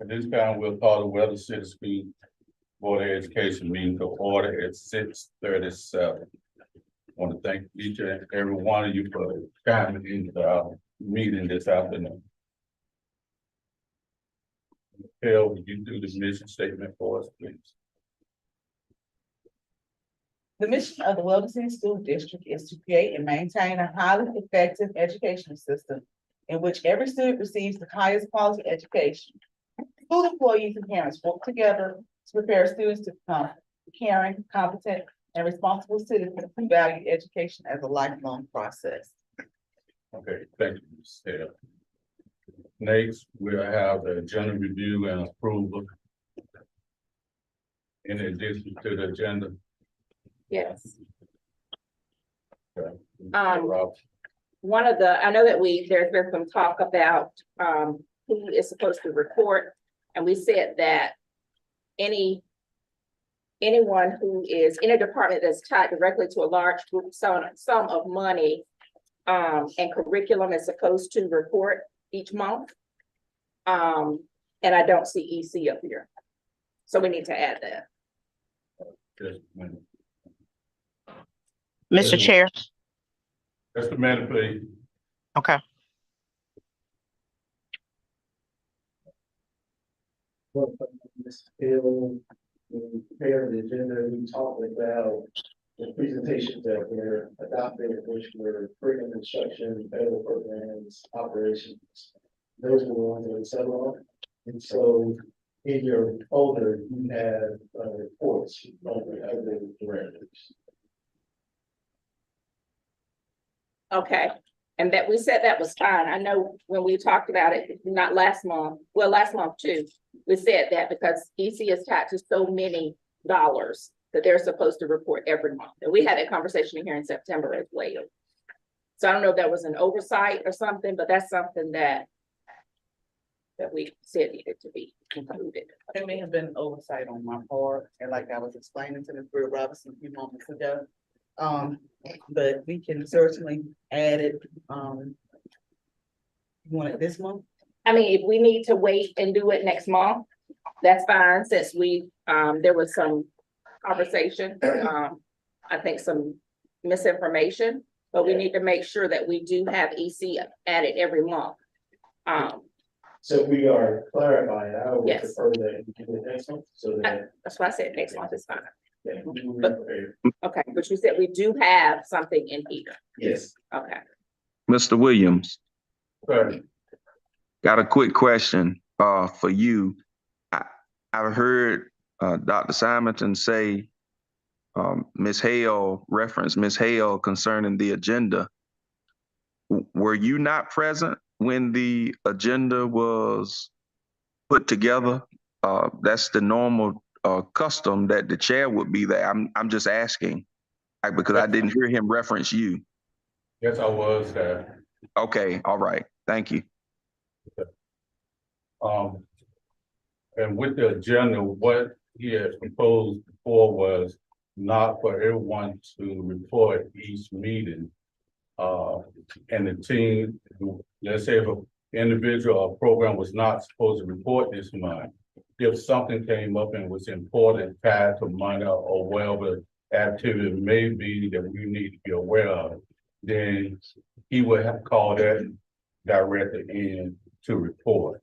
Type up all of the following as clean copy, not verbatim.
At this time, we'll call the Weather City School Board of Education meeting to order at 6:37. I want to thank each and every one of you for coming into our meeting this afternoon. Phil, would you do the mission statement for us, please? The mission of the Weldon City School District is to create and maintain a highly effective educational system in which every student receives the highest quality education. School employees and parents work together to prepare students to become caring, competent, and responsible citizens who value education as a lifelong process. Okay, thank you, Ms. Hale. Next, we'll have the agenda review and approval. In addition to the agenda. Yes. Okay. One of the, I know that there's been some talk about, who is supposed to report. And we said that anyone who is in a department that's tied directly to a large group sum of money, and curriculum is supposed to report each month. And I don't see EC up here. So we need to add that. Just a minute. Mr. Chair, Just a minute, please. okay. Well, Ms. Hill, we prepared the agenda, we talked about the presentations that were adopted, which were curriculum instruction, federal programs, operations. Those were the ones that we settled on. And so in your folder, you have reports of the other directors. Okay, and that we said that was fine. I know when we talked about it, not last month, well, last month too, we said that because EC is tied to so many dollars that they're supposed to report every month. And we had that conversation here in September as well. So I don't know if that was an oversight or something, but that's something that we said needed to be included. It may have been oversight on my part, and like I was explaining to Ms. Britt Robinson a few moments ago. But we can certainly add it, you want it this month? I mean, if we need to wait and do it next month, that's fine, since there was some conversation, I think some misinformation, but we need to make sure that we do have EC added every month. So we are clarifying, I would Yes. prefer that you do it next month, so that. That's why I said next month is fine. Yeah, we will be But- prepared. Okay, but you said we do have something in here. Yes. Okay. Mr. Williams, Sir, got a quick question for you. I've heard Dr. Simonton say Ms. Hale, reference Ms. Hale concerning the agenda. Were you not present when the agenda was put together? That's the normal custom that the chair would be there. I'm just asking, because I didn't hear him reference you. yes, I was there. Okay, all right, thank you. And with the agenda, what he had proposed before was not for everyone to report each meeting. And the team, let's say if an individual or program was not supposed to report this month, if something came up and was important, tied to money or whatever activity may be that we need to be aware of, then he would have to call that director in to report.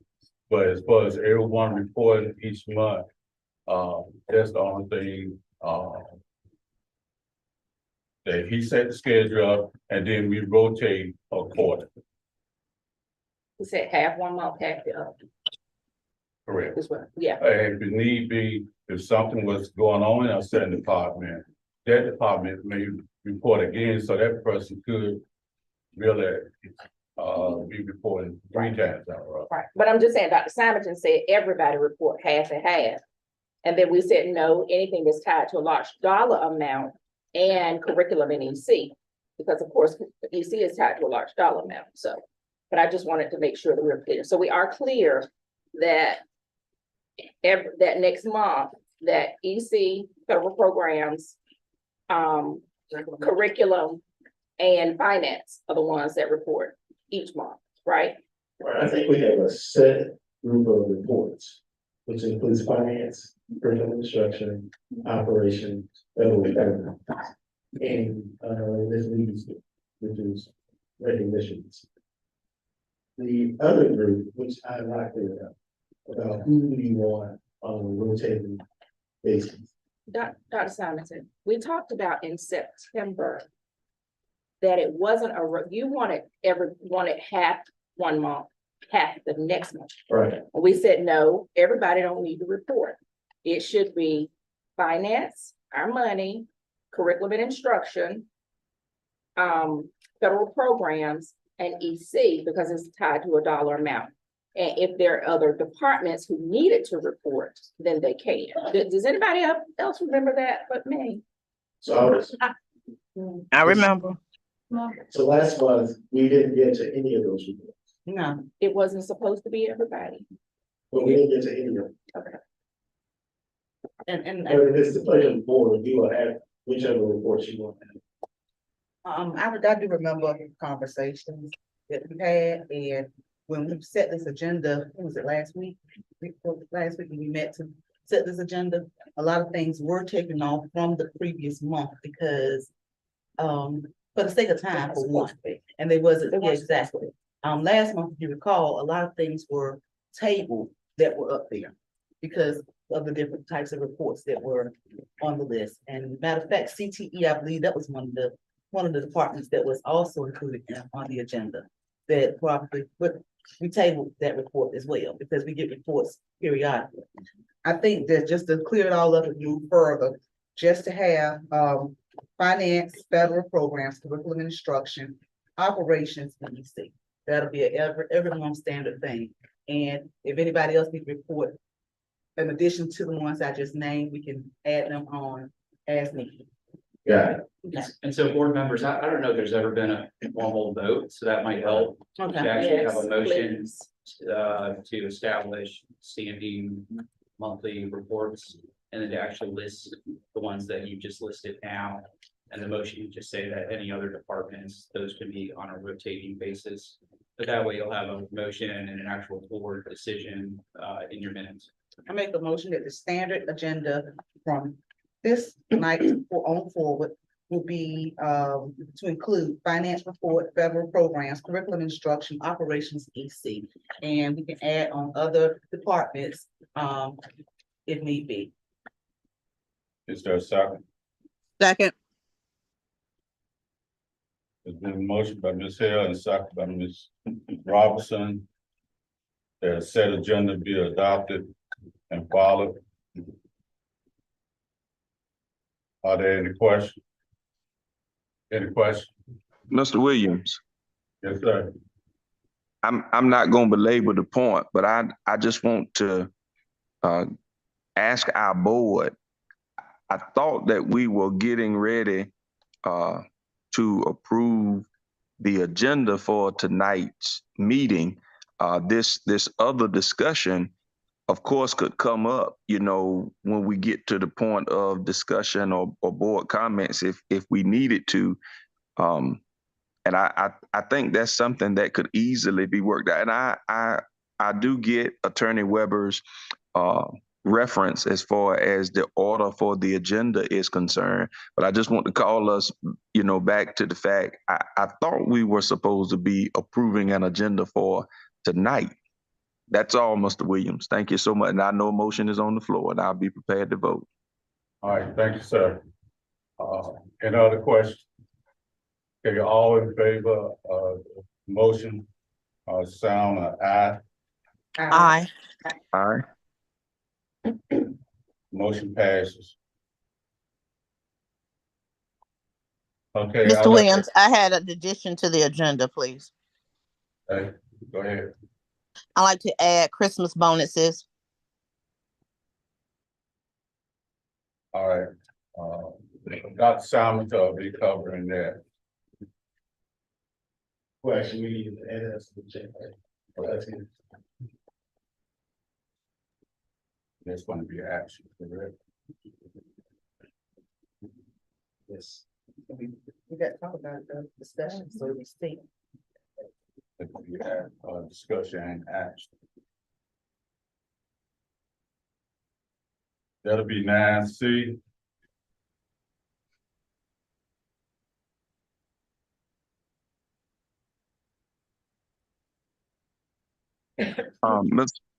But as far as everyone reporting each month, that's the only thing, that he set the schedule up and then we rotate accordingly. You said half one month, half the other. Correct. This one, yeah. And if need be, if something was going on in a certain department, that department may report again, so that person could really be reporting 3 times in a row. Right, but I'm just saying, Dr. Simonton said everybody report half and half. And then we said, no, anything that's tied to a large dollar amount and curriculum in EC. Because of course, EC is tied to a large dollar amount, so. But I just wanted to make sure that we're clear. So we are clear that that next month, that EC, federal programs, curriculum, and finance are the ones that report each month, right? Right, I think we have a set group of reports. which includes finance, curriculum instruction, operation, federal government, and, this leads, which is recognitions. The other group, which I'm not clear about who do you want on a rotating basis. Dr. Simonson, we talked about in September that it wasn't you wanted half 1 month, half the next month. Right. We said, no, everybody don't need to report. It should be finance, our money, curriculum and instruction, federal programs, and EC, because it's tied to a dollar amount. And if there are other departments who needed to report, then they can. Does anybody else remember that but me? So I was, I remember. so last month, we didn't get to any of those reports, No, It wasn't supposed to be everybody. but we didn't get to any of them. and, But if it's the pleasure of the board, we will add whichever reports you want. I do remember conversations that we had, and when we set this agenda, what was it, last week? Last week when we met to set this agenda, a lot of things were taken off from the previous month because, for the sake of time, for one, and they wasn't, yeah, exactly. Last month, if you recall, a lot of things were tabled that were up there because of the different types of reports that were on the list. And matter of fact, CTE, I believe that was one of the departments that was also included on the agenda. That probably, but we tabled that report as well, because we get reports periodically. I think that just to clear it all up and move further, just to have, finance, federal programs, curriculum and instruction, operations, and EC. That'll be everyone standard thing. And if anybody else needs to report, in addition to the ones I just named, we can add them on as needed. Yeah. Okay. And so board members, I don't know if there's ever been a formal vote, so that might help. To Okay, actually have Yes, a motion please. to establish standing monthly reports, and then to actually list the ones that you just listed now. And the motion, you just say that any other departments, those can be on a rotating basis. But that way you'll have a motion and an actual board decision in your minutes. I make a motion that the standard agenda from this night on forward will be, to include finance report, federal programs, curriculum instruction, operations, EC. And we can add on other departments, if need be. Is there a second? Second. There's been a motion by Ms. Hill and a second by Ms. Robertson. The said agenda be adopted and followed. Are there any questions? Any questions? Mr. Williams, Yes, sir. I'm not gonna belabor the point, but I just want to ask our board. I thought that we were getting ready to approve the agenda for tonight's meeting. This other discussion, of course, could come up, you know, when we get to the point of discussion or board comments if we needed to. And I think that's something that could easily be worked out. And I do get Attorney Weber's reference as far as the order for the agenda is concerned. But I just want to call us, you know, back to the fact I thought we were supposed to be approving an agenda for tonight. That's all, Mr. Williams. Thank you so much. And I know a motion is on the floor and I'll be prepared to vote. All right, thank you, sir. Any other questions? Okay, all in favor of motion, sound aye. Aye. All right. Motion passes. Okay. I'd Mr. like to- Williams, I had an addition to the agenda, please. Okay, go ahead. I'd like to add Christmas bonuses. All right. Dr. Simon will be covering that. Well, actually, we need to add that to the check. That's good. There's going to be action, correct? Yes. We got to talk about the discussion, so we see. If we have discussion and action. That'll be 9C.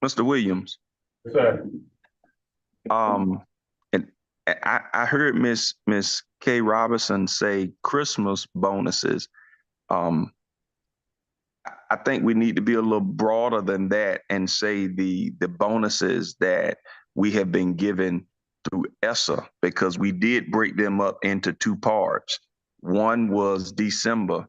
Mr. Williams, Sir, and I heard Miss Kay Robinson say Christmas bonuses. I think we need to be a little broader than that and say the bonuses that we have been given through ESSA, because we did break them up into two parts. One was December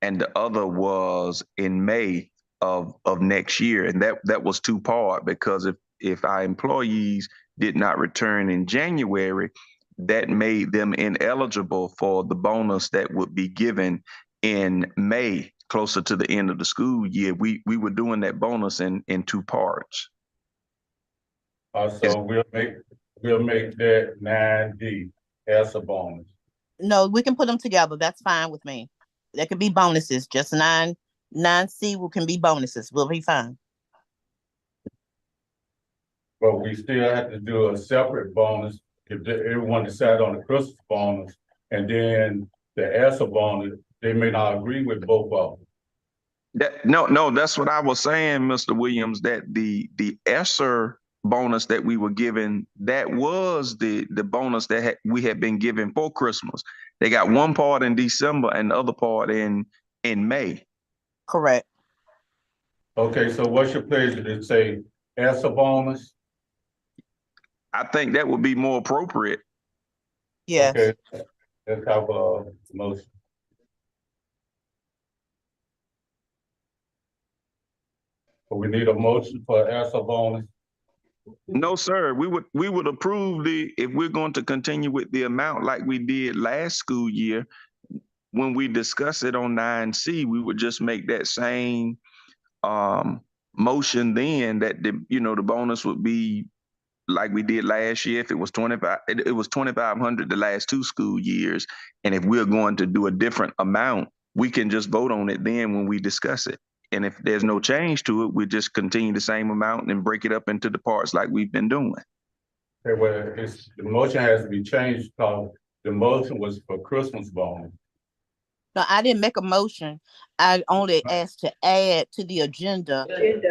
and the other was in May of next year. And that was two part, because if our employees did not return in January, that made them ineligible for the bonus that would be given in May, closer to the end of the school year. We were doing that bonus in two parts. so we'll make that 9D as a bonus. No, we can put them together. That's fine with me. There could be bonuses, just 9C can be bonuses. We'll be fine. But we still have to do a separate bonus if everyone decided on the Christmas bonus, and then the ESSA bonus, they may not agree with both of them. No, that's what I was saying, Mr. Williams, that the ESSER bonus that we were given, that was the bonus that we had been given for Christmas. They got one part in December and the other part in May. Correct. Okay, so what's your pleasure to say ESSA bonus? I think that would be more appropriate. Yes. Okay, let's have a motion. So we need a motion for ESSA bonus. No, sir. We would approve if we're going to continue with the amount like we did last school year. When we discuss it on 9C, we would just make that same motion then, that the bonus would be like we did last year. If it was 25, it was 2,500 the last two school years. And if we're going to do a different amount, we can just vote on it then when we discuss it. And if there's no change to it, we just continue the same amount and break it up into the parts like we've been doing. Okay, well, the motion has to be changed because the motion was for Christmas bonus. No, I didn't make a motion. I only asked to add to the agenda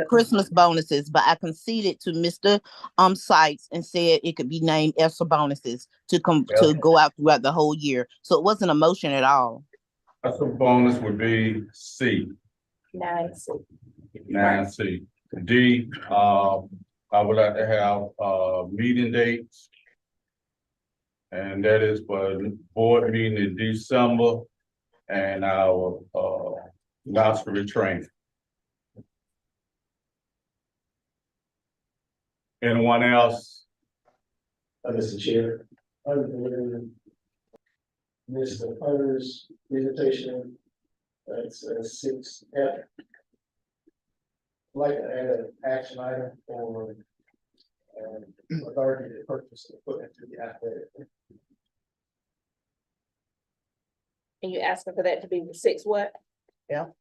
Christmas bonuses, but I conceded to Mr. Sykes and said it could be named ESSA bonuses to go out throughout the whole year. So it wasn't a motion at all. ESSA bonus would be C. 9C. 9C. D, I would like to have meeting dates. And that is for board meeting in December and our mastery training. Anyone else? Mr. Chair, other than Mr. Hunter's presentation, that's 6F. I'd like to add an action item for authority to purchase equipment to the athletic. And you asking for that to be 6 what? And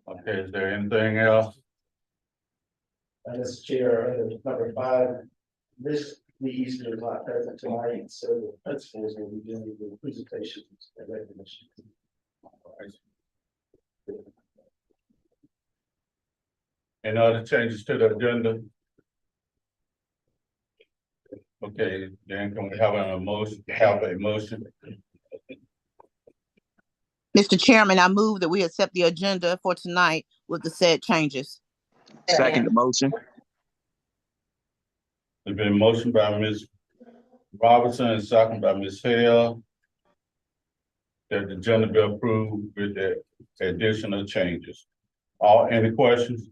Okay, is there anything else? Mr. Chair, under number 5, this Easter is not present tonight, so the principals will be doing the presentations and recognition. Any other changes to the agenda? Okay, then can we have a motion? Mr. Chairman, I move that we accept the agenda for tonight with the said changes. Second the motion. There's been a motion by Ms. Robertson and second by Ms. Hale that the agenda be approved with the additional changes. Any questions?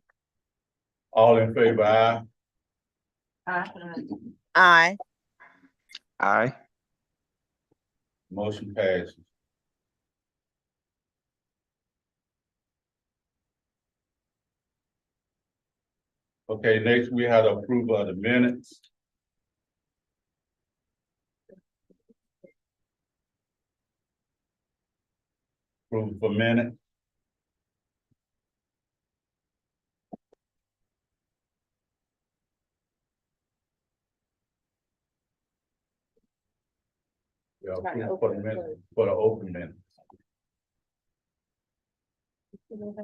All in favor, aye? Aye. Aye. Motion passes. Okay, next we have approval of the minutes. Approve for minute. Yeah, approve for the minute, for the open minute. Then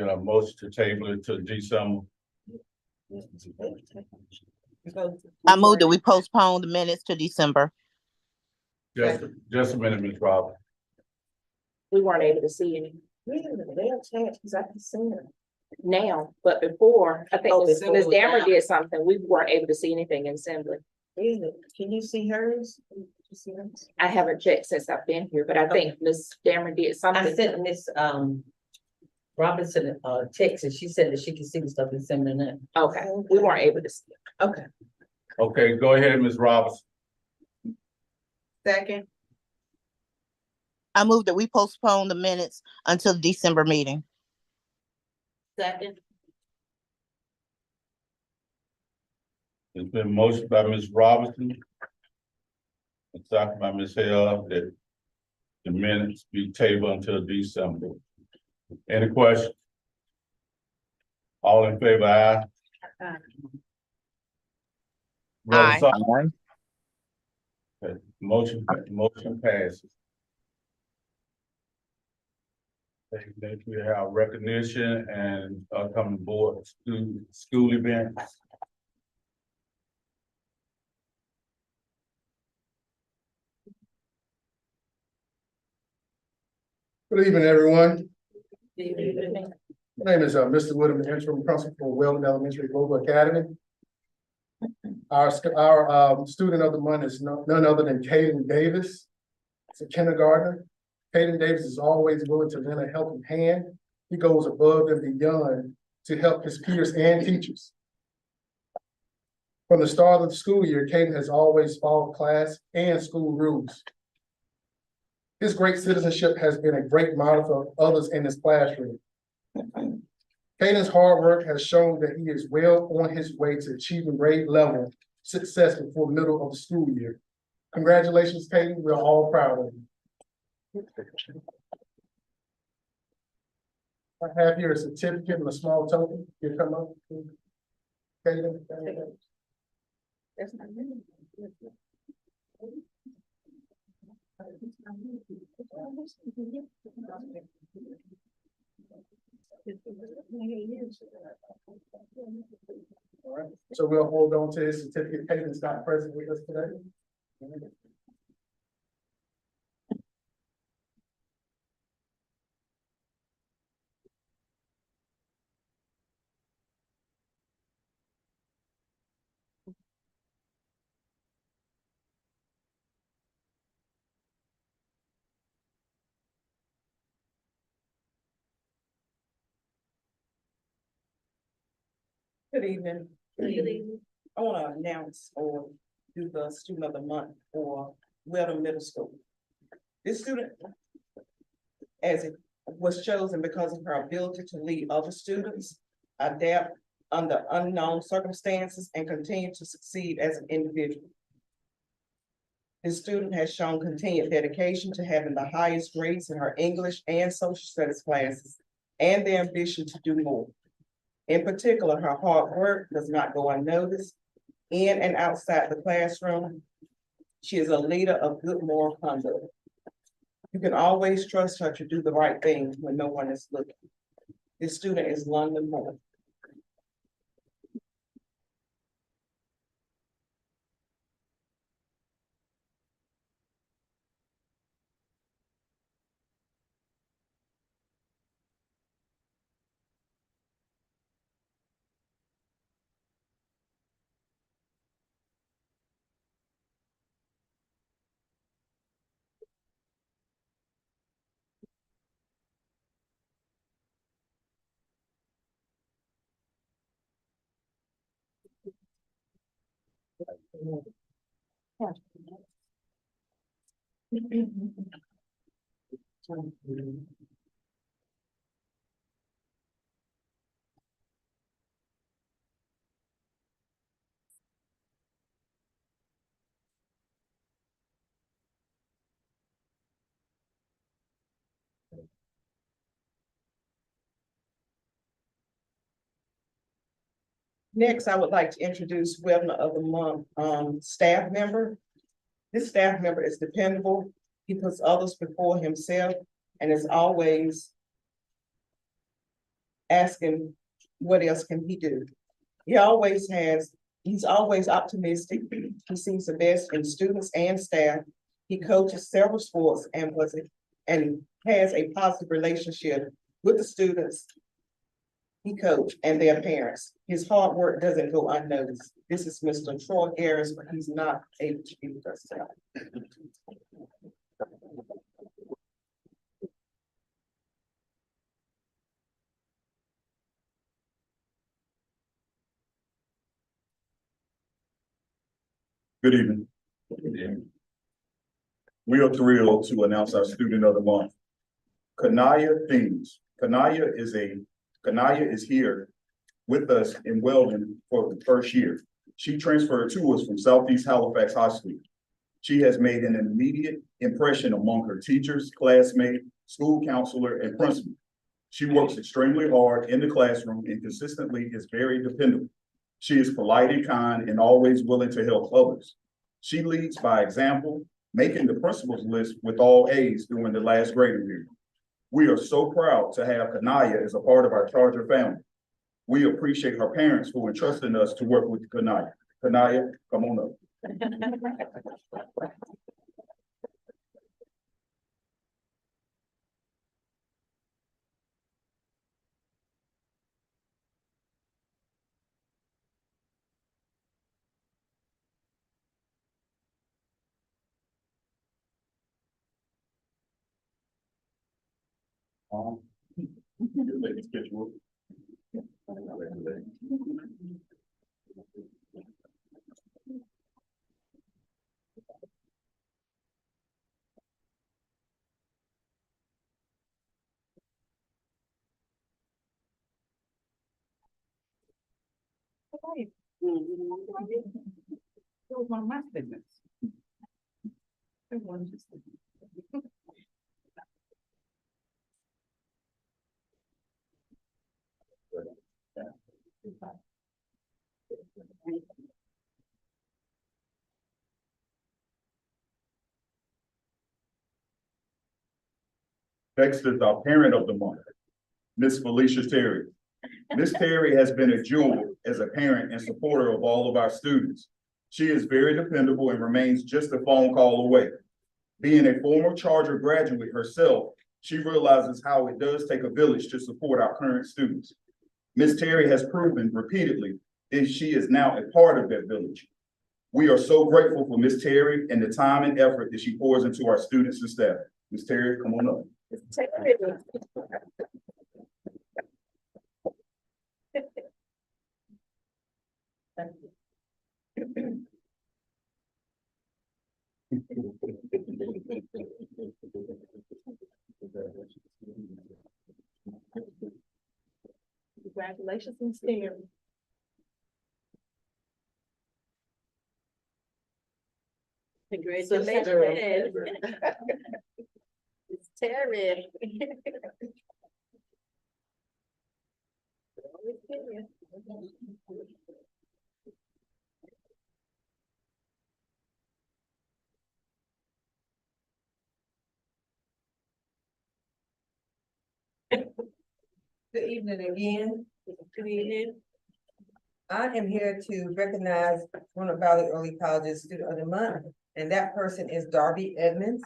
a motion to table it to December. I move that we postpone the minutes to December. Just a minute, Ms. Roberts. We weren't able to see any now, but before, I think Ms. Dammer did something, we weren't able to see anything in assembly. Can you see hers? I haven't checked since I've been here, but I think Ms. Dammer did I something. sent Miss Robinson a text and she said that she can see the stuff in seminar. Okay, we weren't able to see. Okay. Okay, go ahead, Ms. Roberts. Second. I move that we postpone the minutes until the December meeting. Second. It's been motioned by Ms. Robinson. And second by Ms. Hill that the minutes be tabled until December. Any questions? All in favor, aye? Aye. Brother Aye. Sutton? Okay, motion passes. Next we have recognition and upcoming board school events. Good evening, everyone. Evening. My name is Mr. Woodham, interim principal for Weldon Elementary Global Academy. Our student of the month is none other than Caden Davis. It's a kindergartner. Caden Davis is always willing to lend a helping hand. He goes above and beyond to help his peers and teachers. From the start of the school year, Caden has always followed class and school rules. His great citizenship has been a great model for others in his classroom. Caden's hard work has shown that he is well on his way to achieving grade level success before middle of the school year. Congratulations, Caden. We're all proud of you. I have here a certificate and a small token. You come up. Caden. All right, so we'll hold on to his certificate. Caden's not present with us today. Good evening. I want to announce or do the student of the month for Weldon Middle School. This student, as it was chosen because of her ability to lead other students, adapt under unknown circumstances, and continue to succeed as an individual. This student has shown continued dedication to having the highest grades in her English and social studies classes, and the ambition to do more. In particular, her hard work does not go unnoticed. In and outside the classroom, she is a leader of good moral conduct. You can always trust her to do the right thing when no one is looking. This student is London Moore. Next, I would like to introduce Webner of the Month, staff member. This staff member is dependable. He puts others before himself and is always asking, what else can he do? He's always optimistic. He sees the best in students and staff. He coaches several sports and has a positive relationship with the students he coached and their parents. His hard work doesn't go unnoticed. This is Mr. Troy Harris, but he's not able to be with us tonight. Good evening. We are thrilled to announce our Student of the Month, Kanaya Themes. Kanaya is here with us in Weldon for the first year. She transferred to us from Southeast Halifax High School. She has made an immediate impression among her teachers, classmates, school counselor, and principal. She works extremely hard in the classroom and consistently is very dependable. She is polite and kind and always willing to help others. She leads by example, making the principal's list with all A's during the last grading period. We are so proud to have Kanaya as a part of our Charger family. We appreciate her parents who entrusted us to work with Kanaya. Kanaya, come on up. Ladies, get you up. It was one of my statements. Next is our Parent of the Month, Miss Felicia Terry. Miss Terry has been a jewel as a parent and supporter of all of our students. She is very dependable and remains just a phone call away. Being a former Charger graduate herself, she realizes how it does take a village to support our current students. Miss Terry has proven repeatedly that she is now a part of that village. We are so grateful for Miss Terry and the time and effort that she pours into our students and staff. Miss Terry, come on up. Congratulations, Ms. Terry. Congratulations. It's Terry. Good evening again. Good evening. I am here to recognize one of Valley Early College's Student of the Month, and that person is Darby Edmonds.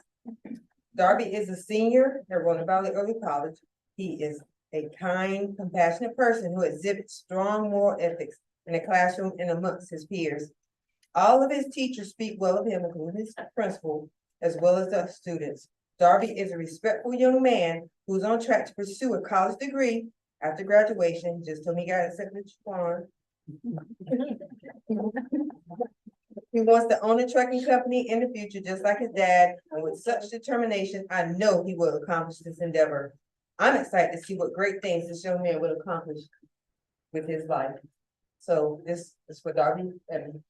Darby is a senior at Roanoke Valley Early College. He is a kind, compassionate person who exhibits strong moral ethics in the classroom and amongst his peers. All of his teachers speak well of him, including his principal, as well as the students. Darby is a respectful young man who's on track to pursue a college degree after graduation. Just told me he got accepted to Swan. He wants to own a trucking company in the future, just like his dad, and with such determination, I know he will accomplish this endeavor. I'm excited to see what great things this young man will accomplish with his life. So this is for Darby Edmonds.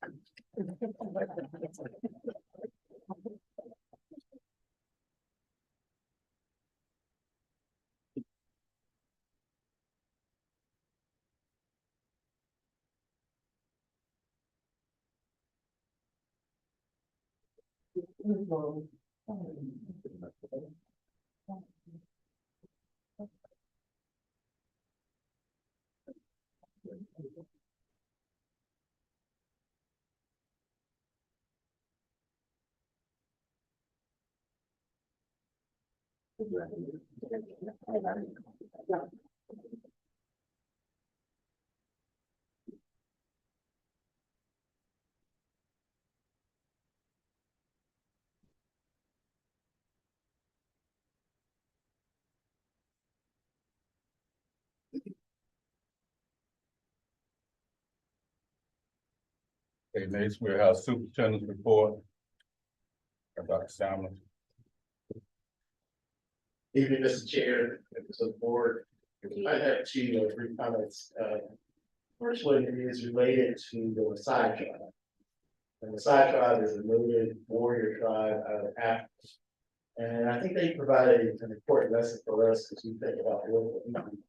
Okay, next we have superintendent's report. Dr. Simon. Evening, Mr. Chair, members of the board. I have two or three comments. First one is related to the Maasai tribe. The Maasai tribe is a noted warrior tribe out of Africa. And I think they provided an important lesson for us as we think about what we do.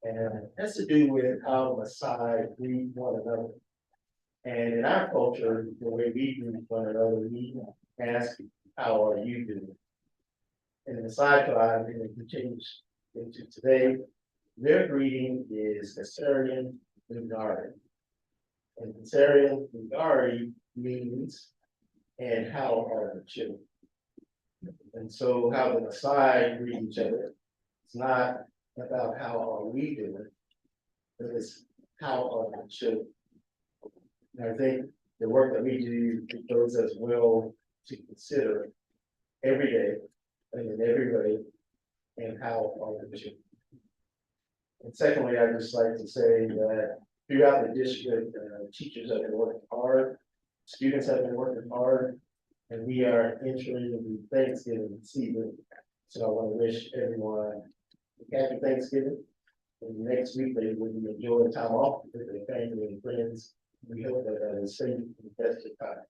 And it has to do with how Maasai greet one another. And in our culture, the way we greet one another, we ask, how are you doing? And the Maasai tribe, and it continues into today, their greeting is Kasarian Ngari. And Kasarian Ngari means, and how are the children? And so how the Maasai greet each other, it's not about how are we doing, but it's how are the children? And I think the work that we do goes as well to consider every day and in every way, and how are the children? And secondly, I'd just like to say that throughout the district, teachers have been working hard, students have been working hard, and we are entering the Thanksgiving season. So I want to wish everyone a happy Thanksgiving. And next week, they will be enjoying time off with their family and friends. We hope that that is safe and best of time.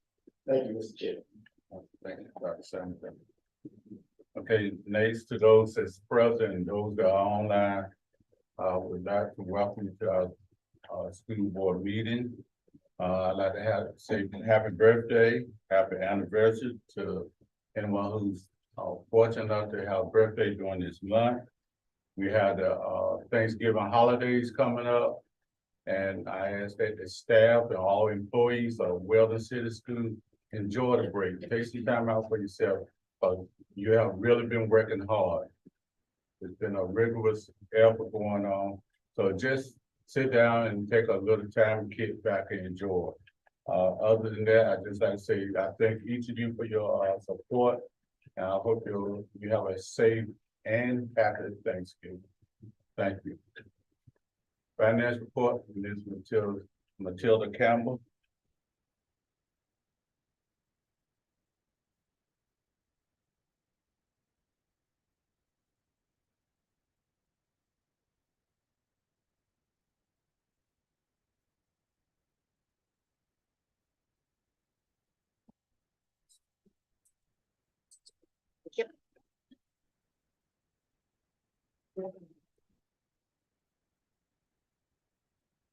Thank you, Mr. Chair. Thank you, Dr. Simon. Okay, next to those that's present and those that are online, we'd like to welcome you to our school board meeting. I'd like to say happy birthday, happy anniversary to anyone who's fortunate enough to have a birthday during this month. We have the Thanksgiving holidays coming up. And I ask that the staff and all employees of Weldon City School enjoy the break. Take some time out for yourself, because you have really been working hard. There's been a rigorous effort going on. So just sit down and take a little time, kick back and enjoy. Other than that, I just like to say, I thank each of you for your support. And I hope you have a safe and happy Thanksgiving. Thank you. Finance report, Ms. Matilda Campbell.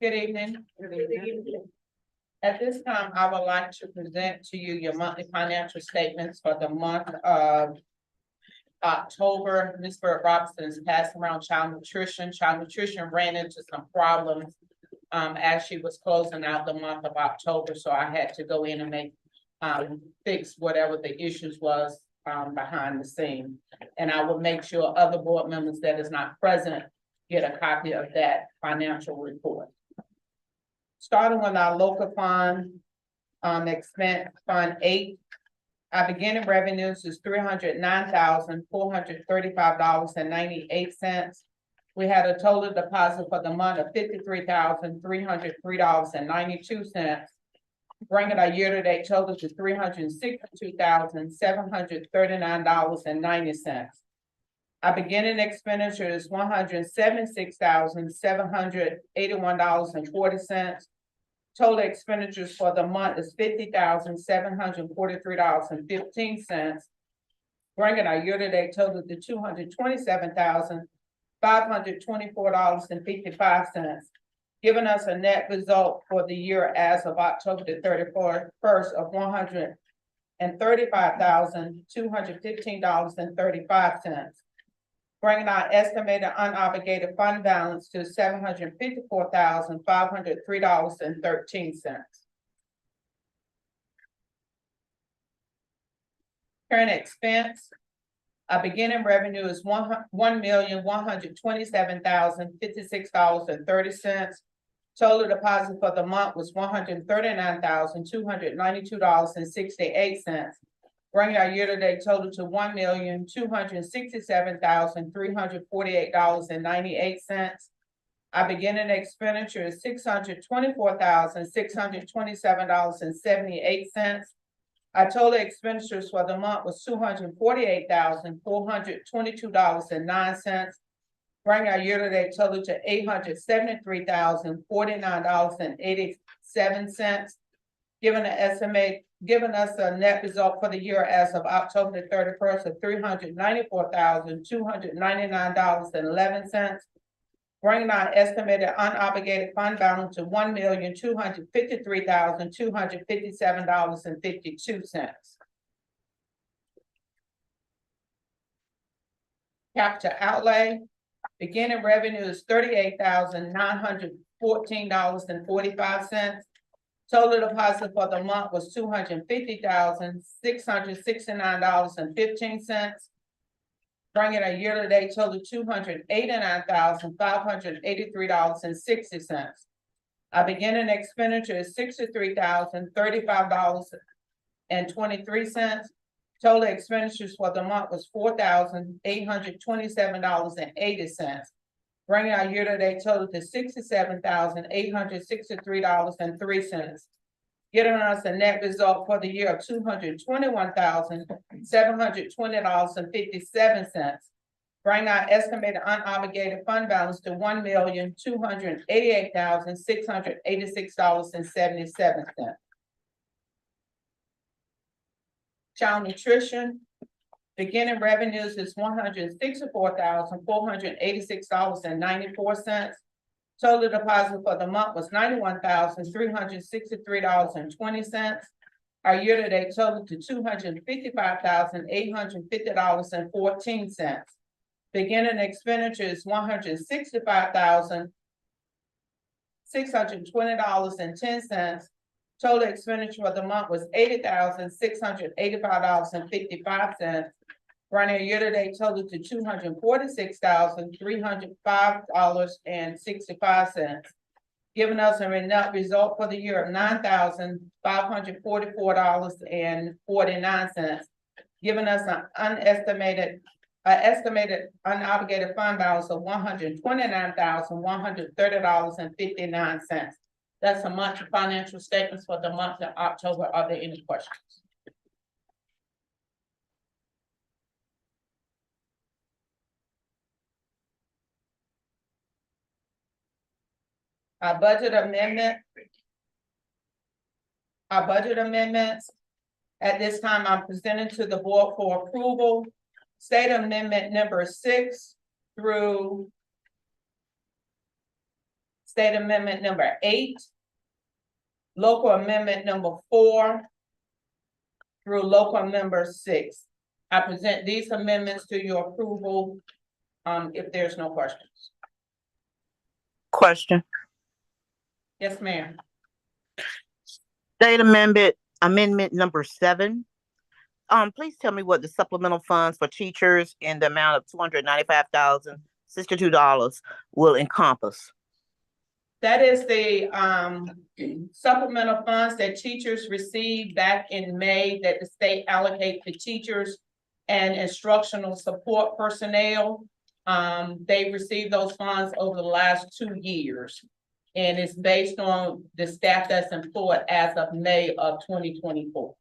Good evening. At this time, I would like to present to you your monthly financial statements for the month of October. Ms. Bird Robinson is passing around child nutrition. Child nutrition ran into some problems as she was closing out the month of October, so I had to go in and make fix whatever the issues was behind the scene. And I will make sure other board members that is not present get a copy of that financial report. Starting with our local fund, expense fund 8, our beginning revenues is $309,435.98. We had a total deposit for the month of $53,303.92, bringing our year-to-date total to $362,739.90. Our beginning expenditure is $176,781.40. Total expenditures for the month is $50,743.15, bringing our year-to-date total to $227,524.55, giving us a net result for the year as of October the 31st of and $35,215.35. Bringing our estimated unobligated fund balance to $754,503.13. Current expense, our beginning revenue is $1,127,056.30. Total deposit for the month was $139,292.68. Bringing our year-to-date total to $1,267,348.98. Our beginning expenditure is $624,627.78. Our total expenditures for the month was $248,422.09. Bring our year-to-date total to $873,049.87. Giving us a net result for the year as of October the 31st of $394,299.11. Bringing our estimated unobligated fund balance to $1,253,257.52. Capital outlay, beginning revenue is $38,914.45. Total deposit for the month was $250,669.15. Bringing a year-to-date total $289,583.60. Our beginning expenditure is $63,035.23. Total expenditures for the month was $4,827.80. Bringing our year-to-date total to $67,863.03. Getting us a net result for the year of $221,720.57. Bring our estimated unobligated fund balance to $1,288,686.77. Child nutrition, beginning revenues is $164,486.94. Total deposit for the month was $91,363.20. Our year-to-date total to $255,850.14. Beginning expenditure is $165,620.10. Total expenditure for the month was $80,685.55. Bringing a year-to-date total to $246,305.65. Giving us a net result for the year of $9,544.49. Giving us an estimated unobligated fund balance of $129,130.59. That's a month of financial statements for the month of October. Are there any questions? Our budget amendments. At this time, I'm presenting to the board for approval. State amendment number 6 through state amendment number 8. Local amendment number 4 through local number 6. I present these amendments to your approval, if there's no questions. Question. Yes, ma'am. State amendment number 7. Please tell me what the supplemental funds for teachers in the amount of $295,062 will encompass. That is the supplemental funds that teachers received back in May that the state allocate to teachers and instructional support personnel. They received those funds over the last 2 years. And it's based on the staff that's employed as of May of 2024.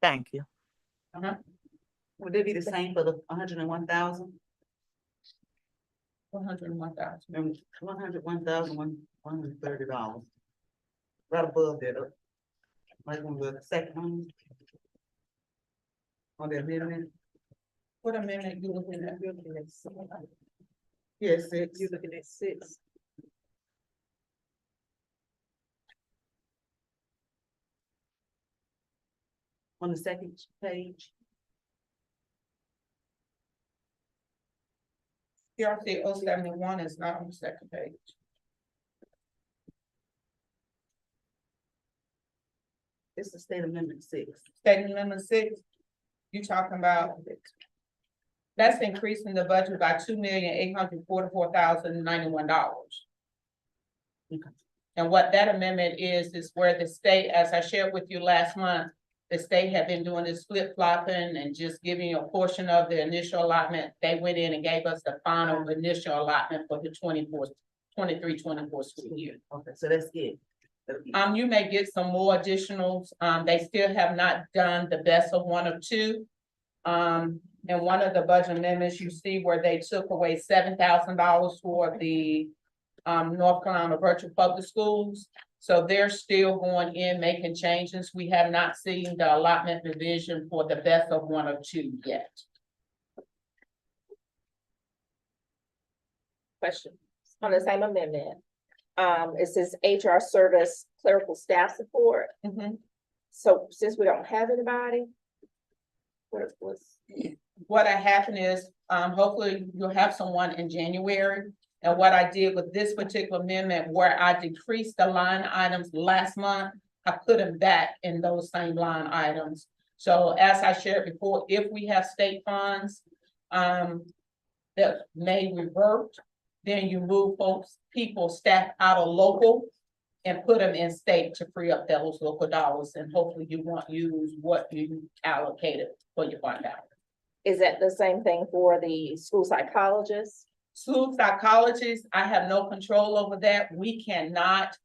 Thank you. Would it be the same for the 101,000? 101,000. $101,130. Right above that, like on the second one. On the amendment. What amendment you looking at? Yes, 6. You're looking at 6. On the second page. PRC 071 is not on the second page. It's the state amendment 6. State Amendment 6, you talking about, that's increasing the budget by $2,844,091. Okay. And what that amendment is where the state, as I shared with you last month, the state had been doing this flip flopping and just giving you a portion of the initial allotment. They went in and gave us the final initial allotment for the 23-24 school year. Okay, so that's it. You may get some more additionals. They still have not done the best of one or two. And one of the budget amendments, you see where they took away $7,000 for the North Carolina virtual public schools. So they're still going in, making changes. We have not seen the allotment revision for the best of one or two yet. Question on the same amendment. It says HR service clerical staff support. So since we don't have anybody, What'll happen is, hopefully you'll have someone in January. And what I did with this particular amendment, where I decreased the line items last month, I put them back in those same line items. So as I shared before, if we have state funds, that may revert, then you move people, staff out of local and put them in state to free up those local dollars, and hopefully you won't use what you allocated for your fund balance. is that the same thing for the school psychologists? School psychologists, I have no control over that. We cannot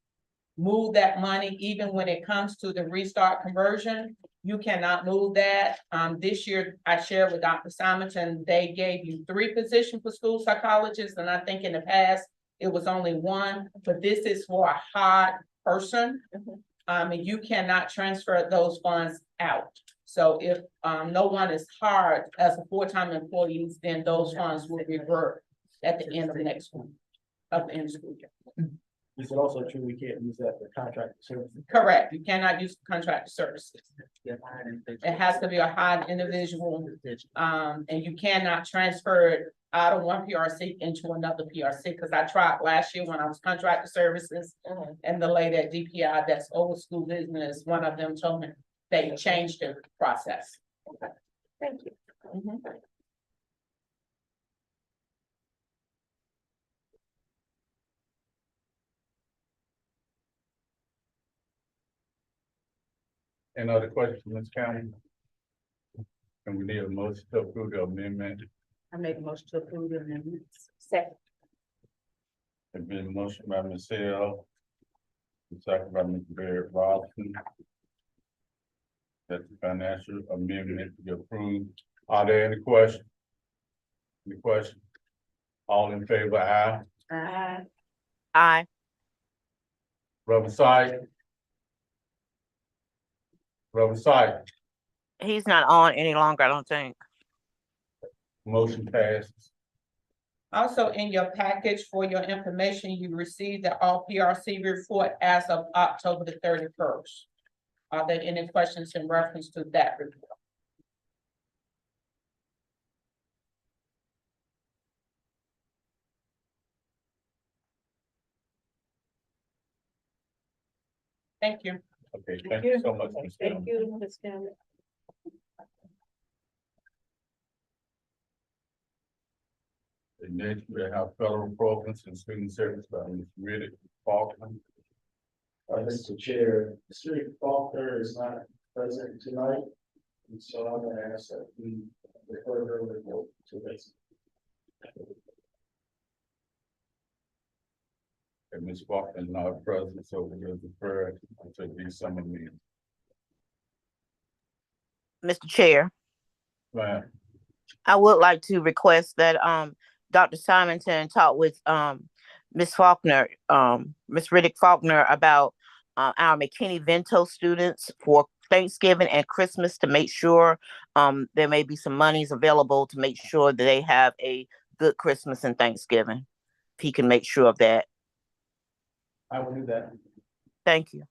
move that money, even when it comes to the restart conversion. You cannot move that. This year I shared with Dr. Simonton, they gave you 3 positions for school psychologists, and I think in the past it was only 1, but this is for a hard person. And you cannot transfer those funds out. So if no one is hired as a full-time employees, then those funds will revert at the end of the next one, of the end of the school year. Is it also true we can't use that for contract services? Correct, you cannot use contract services. It has to be a hired individual, and you cannot transfer it out of one PRC into another PRC, because I tried last year when I was contracted services. And the lady at DPI that's over school business, one of them told me they changed the process. Thank you. Any other questions, Ms. County? And we need a motion to approve the amendment. I make a motion to approve the amendments. Second. It's been a motion by Ms. Hill. Second by Mr. Barrett Robinson. That the financial amendment be approved. Are there any questions? Any questions? All in favor, aye. Aye. Reverend Syed? Reverend Syed, He's not on any longer, I don't think. motion passes. Also, in your package for your information, you received the all PRC report as of October the 31st. Are there any questions in reference to that report? Thank you. Okay, thank you so much, Ms. Hill. Thank you, Ms. Campbell. And next, we have federal programs and student service by Ms. Riddick Faulkner. Mr. Chair, Mr. Faulkner is not present tonight, and so I'm gonna ask that we refer her report to this. And Ms. Faulkner is not present, so we'll defer to the summer meeting. Mr. Chair, Ma'am. I would like to request that Dr. Simonton talk with Ms. Faulkner, Ms. Riddick Faulkner about our McKinney-Vento students for Thanksgiving and Christmas, to make sure there may be some monies available to make sure that they have a good Christmas and Thanksgiving. If he can make sure of that. I will do that. Thank you.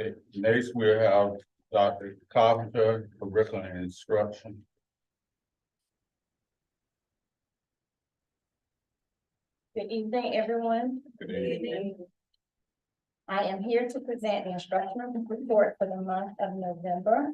Okay, next we have Dr. Carpenter, curriculum and instruction. Good evening, everyone. Good evening. I am here to present the instructional report for the month of November.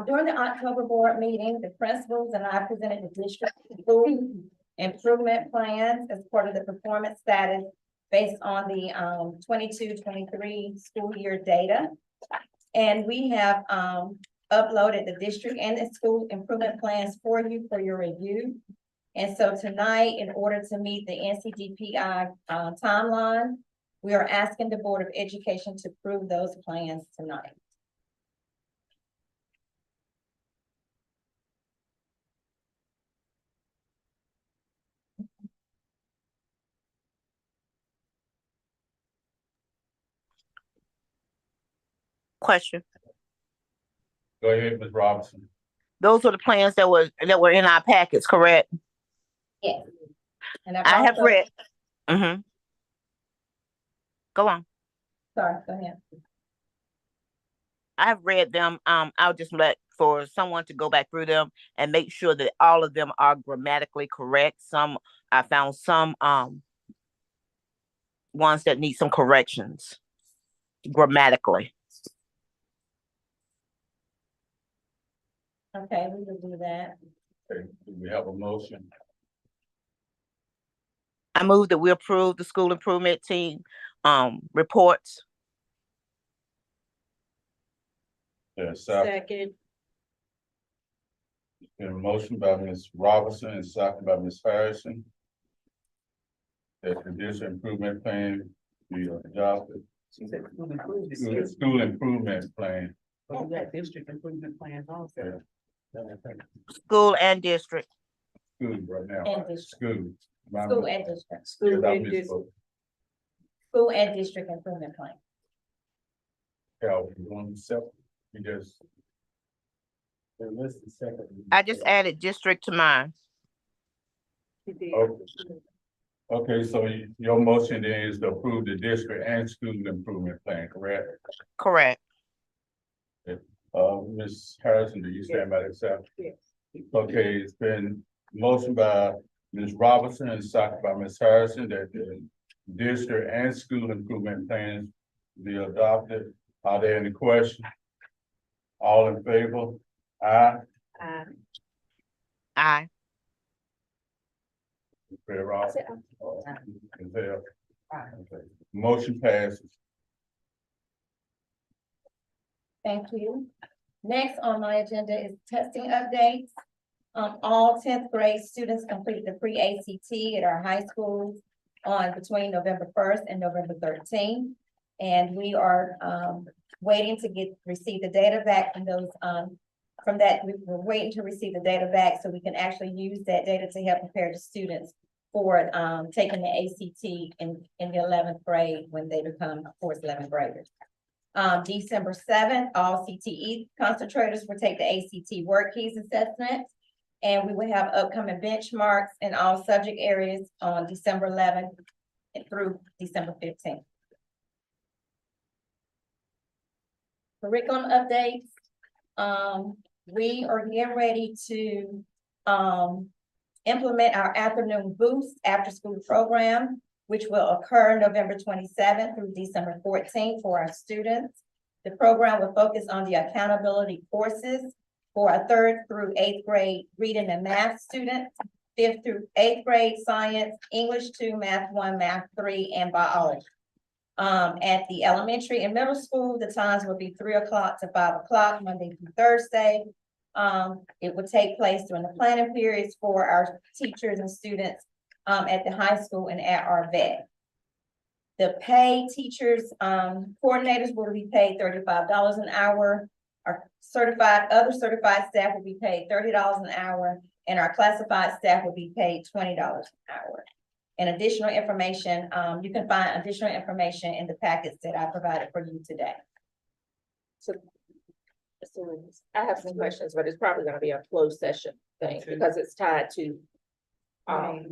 During the October board meeting, the principals and I presented the district school improvement plans as part of the performance status based on the 22-23 school year data. And we have uploaded the district and the school improvement plans for you for your review. And so tonight, in order to meet the NCDPI timeline, we are asking the Board of Education to approve those plans tonight. Question. Go ahead, Ms. Robinson. Those are the plans that were in our packets, correct? Yes. And I have also- read. Mm-hmm. Go on. Sorry, go ahead. I have read them. I'll just let for someone to go back through them and make sure that all of them are grammatically correct. I found some ones that need some corrections grammatically. Okay, we will do that. Okay, do we have a motion? I move that we approve the school improvement team reports. Yes, Second. a motion by Ms. Robinson and second by Ms. Harrison. That the district improvement plan be adopted. She said school improvement. School improvement plan. But we got district improvement plans also. School and district. School right now. And district. School. School and district. Yes, I misspoke. School and district improvement plan. Cal, you want to accept? You just. I just added district to mine. Okay. Okay, so your motion then is to approve the district and school improvement plan, correct? Correct. Ms. Harrison, do you stand by that? Yes. Okay, it's been motion by Ms. Robinson and second by Ms. Harrison that the district and school improvement plans be adopted. Are there any questions? All in favor? Aye. Aye. Very right. Okay. Motion passes. Thank you. Next on my agenda is testing updates. All 10th grade students completed the pre-ACT at our high schools on between November 1st and November 13th. And we are waiting to receive the data back from those from that. We're waiting to receive the data back so we can actually use that data to help prepare the students for taking the ACT in the 11th grade when they become, of course, 11th graders. December 7th, all CTE concentrators will take the ACT work keys assessment. And we will have upcoming benchmarks in all subject areas on December 11th through December 15th. Curriculum updates. We are getting ready to implement our afternoon boost after school program, which will occur November 27th through December 14th for our students. The program will focus on the accountability courses for our 3rd through 8th grade reading and math students, 5th through 8th grade science, English 2, math 1, math 3, and biology. At the elementary and middle school, the times will be 3 o'clock to 5 o'clock, Monday through Thursday. It will take place during the planning periods for our teachers and students at the high school and at our vet. The paid teachers, coordinators will be paid $35 an hour. Our other certified staff will be paid $30 an hour, and our classified staff will be paid $20 an hour. And additional information, you can find additional information in the packets that I provided for you today. I have some questions, but it's probably gonna be a closed session thing because it's tied to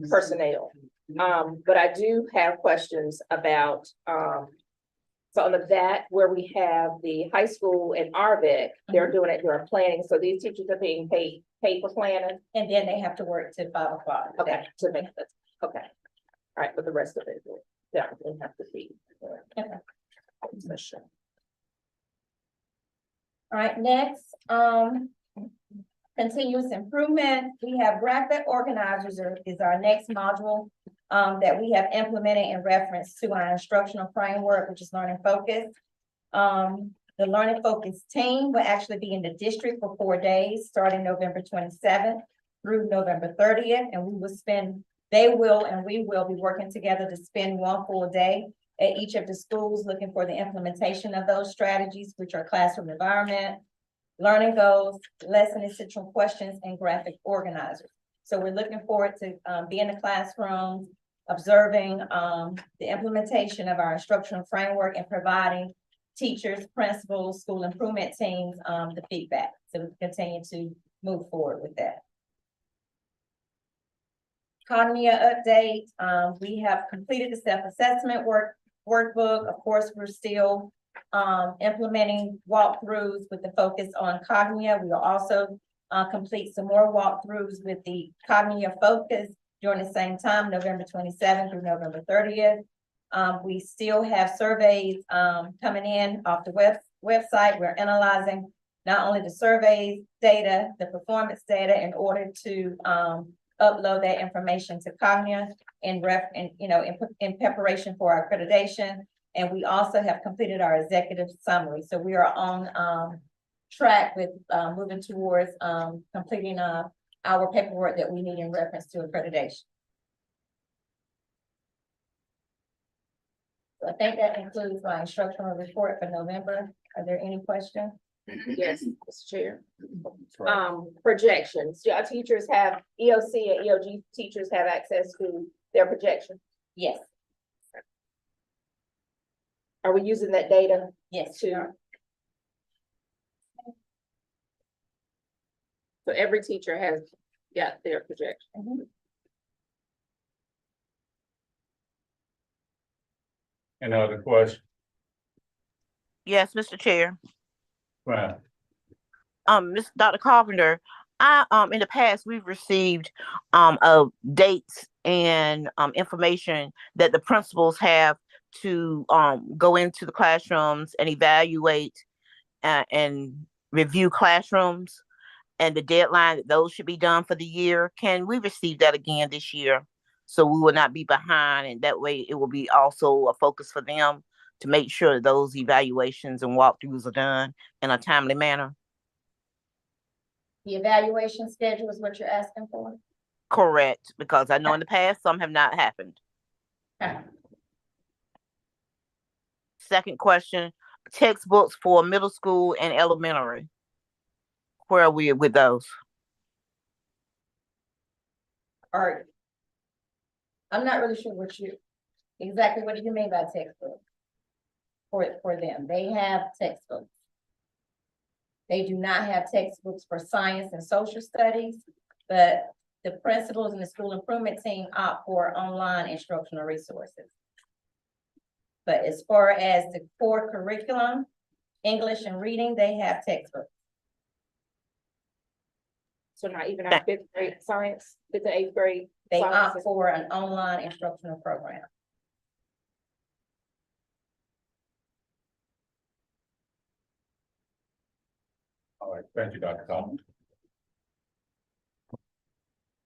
personnel. But I do have questions about, so on the back where we have the high school and RVIC, they're doing it during planning, so these teachers are being paid for planning. And then they have to work till 5 o'clock. Okay, to make this, okay. All right, but the rest of it, will definitely have to be. Okay. Session. All right, next, continuous improvement. We have graphic organizers is our next module that we have implemented in reference to our instructional framework, which is Learning Focus. The Learning Focus team will actually be in the district for 4 days, starting November 27th through November 30th, and we will spend, they will and we will be working together to spend 1 full day at each of the schools looking for the implementation of those strategies, which are classroom environment, learning goals, lesson essential questions, and graphic organizers. So we're looking forward to being in the classroom, observing the implementation of our instructional framework and providing teachers, principals, school improvement teams the feedback. So we continue to move forward with that. Cognia update, we have completed the self-assessment workbook. Of course, we're still implementing walkthroughs with the focus on Cognia. We will also complete some more walkthroughs with the Cognia focus during the same time, November 27th through November 30th. We still have surveys coming in off the website. We're analyzing not only the surveys data, the performance data in order to upload that information to Cognia in preparation for our accreditation. And we also have completed our executive summary. So we are on track with moving towards completing our paperwork that we need in reference to accreditation. So I think that includes my instructional report for November. Are there any questions? Yes, Mr. Chair. Projections. Do our teachers have, EOC and EOG teachers have access to their projection? Yes, Are we using that data yes. to? So every teacher has got their projection. Any other questions? Yes, Mr. Chair. Right. Dr. Carpenter, in the past, we've received dates and information that the principals have to go into the classrooms and evaluate and review classrooms, and the deadline that those should be done for the year. Can we receive that again this year? So we will not be behind, and that way it will be also a focus for them to make sure those evaluations and walkthroughs are done in a timely manner. The evaluation schedule is what you're asking for? Correct, because I know in the past, some have not happened. Okay. Second question, textbooks for middle school and elementary. Where are we with those? All right. I'm not really sure what do you mean by textbook? For them, they have textbooks. They do not have textbooks for science and social studies, but the principals and the school improvement team opt for online instructional resources. But as far as the core curriculum, English and reading, they have textbooks. So not even our 5th grade science, 5th and 8th grade. They science opt for an online instructional program. All right, thank you, Dr. Collins.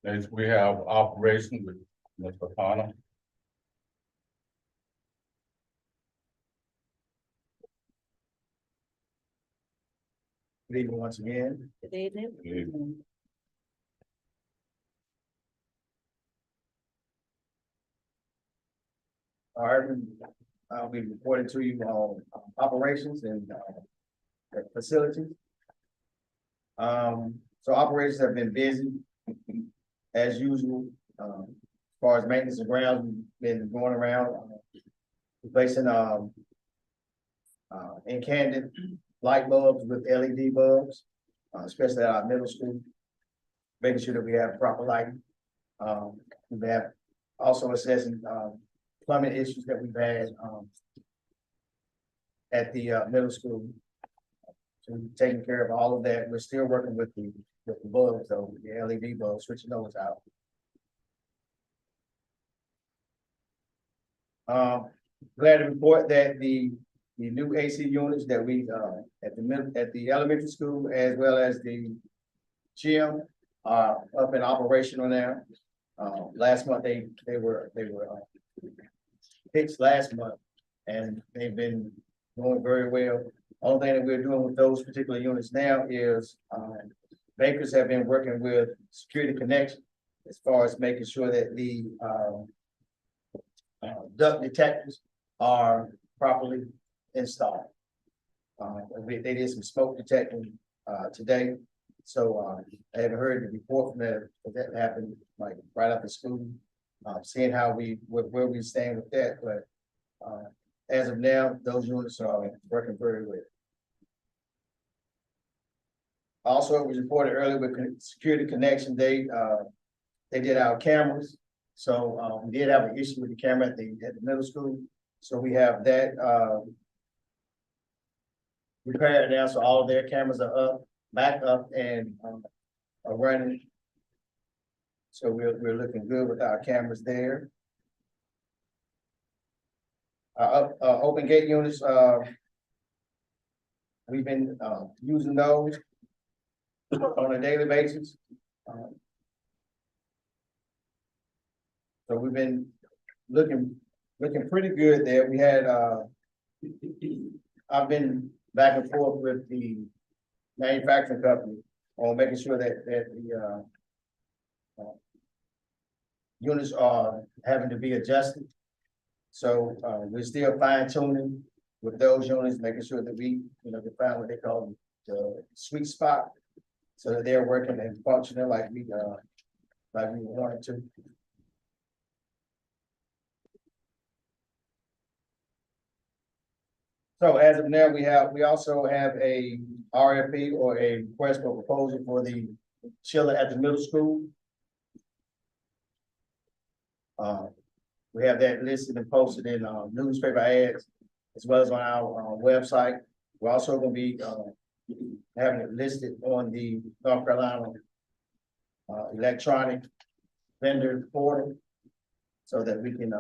Next, we have operation with Mr. Connor. Good evening once again. Good evening. All right, I'll be reporting to you on operations and facilities. So operations have been busy as usual. As far as maintenance and grounds, we've been going around replacing in Camden, light bulbs with LED bulbs, especially at our middle school. Making sure that we have proper lighting. We have also assessing, plumbing issues that we've had, at the, middle school. So we're taking care of all of that. We're still working with the bulbs, though, the LED bulbs, switching those out. Glad to report that the new AC units that we, at the elementary school as well as the gym are up and operational now. Last month, they were fixed last month, and they've been doing very well. Only thing that we're doing with those particular units now is, bankers have been working with Security Connection as far as making sure that the, duct detectors are properly installed. They did some smoke detecting, today. So, I haven't heard the report from that happened, like, right after school. Seeing how where we stand with that, but, as of now, those units are working very well. Also, it was reported earlier with Security Connection, they did our cameras. So, we did have an issue with the camera at the middle school. So we have that, repaired now, so all of their cameras are back up and, are running. So we're looking good with our cameras there. Open gate units, we've been, using those on a daily basis. So we've been looking pretty good there. We had, I've been back and forth with the manufacturing company on making sure that the units are having to be adjusted. So, we're still fine tuning with those units, making sure that we, define what they call the sweet spot. So that they're working and functioning like we wanted to. So as of now, we also have a RFP or a request for proposal for the chiller at the middle school. We have that listed and posted in newspaper ads as well as on our website. We're also going to be having it listed on the North Carolina electronic vendor portal so that we can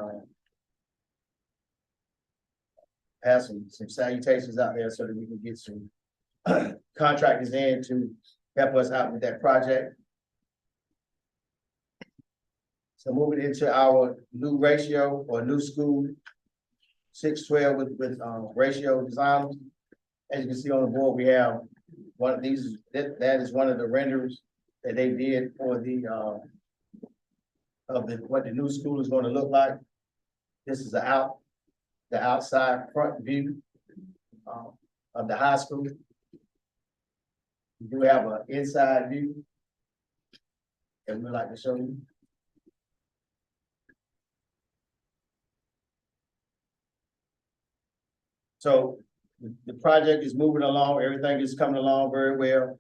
have some salutations out there so that we can get some contractors in to help us out with that project. So moving into our new ratio or new school 612 with ratio designs. As you can see on the board, we have one of these, that is one of the renders that they did for the what the new school is going to look like. This is the outside front view of the high school. We do have an inside view that we'd like to show you. So the project is moving along, everything is coming along very well.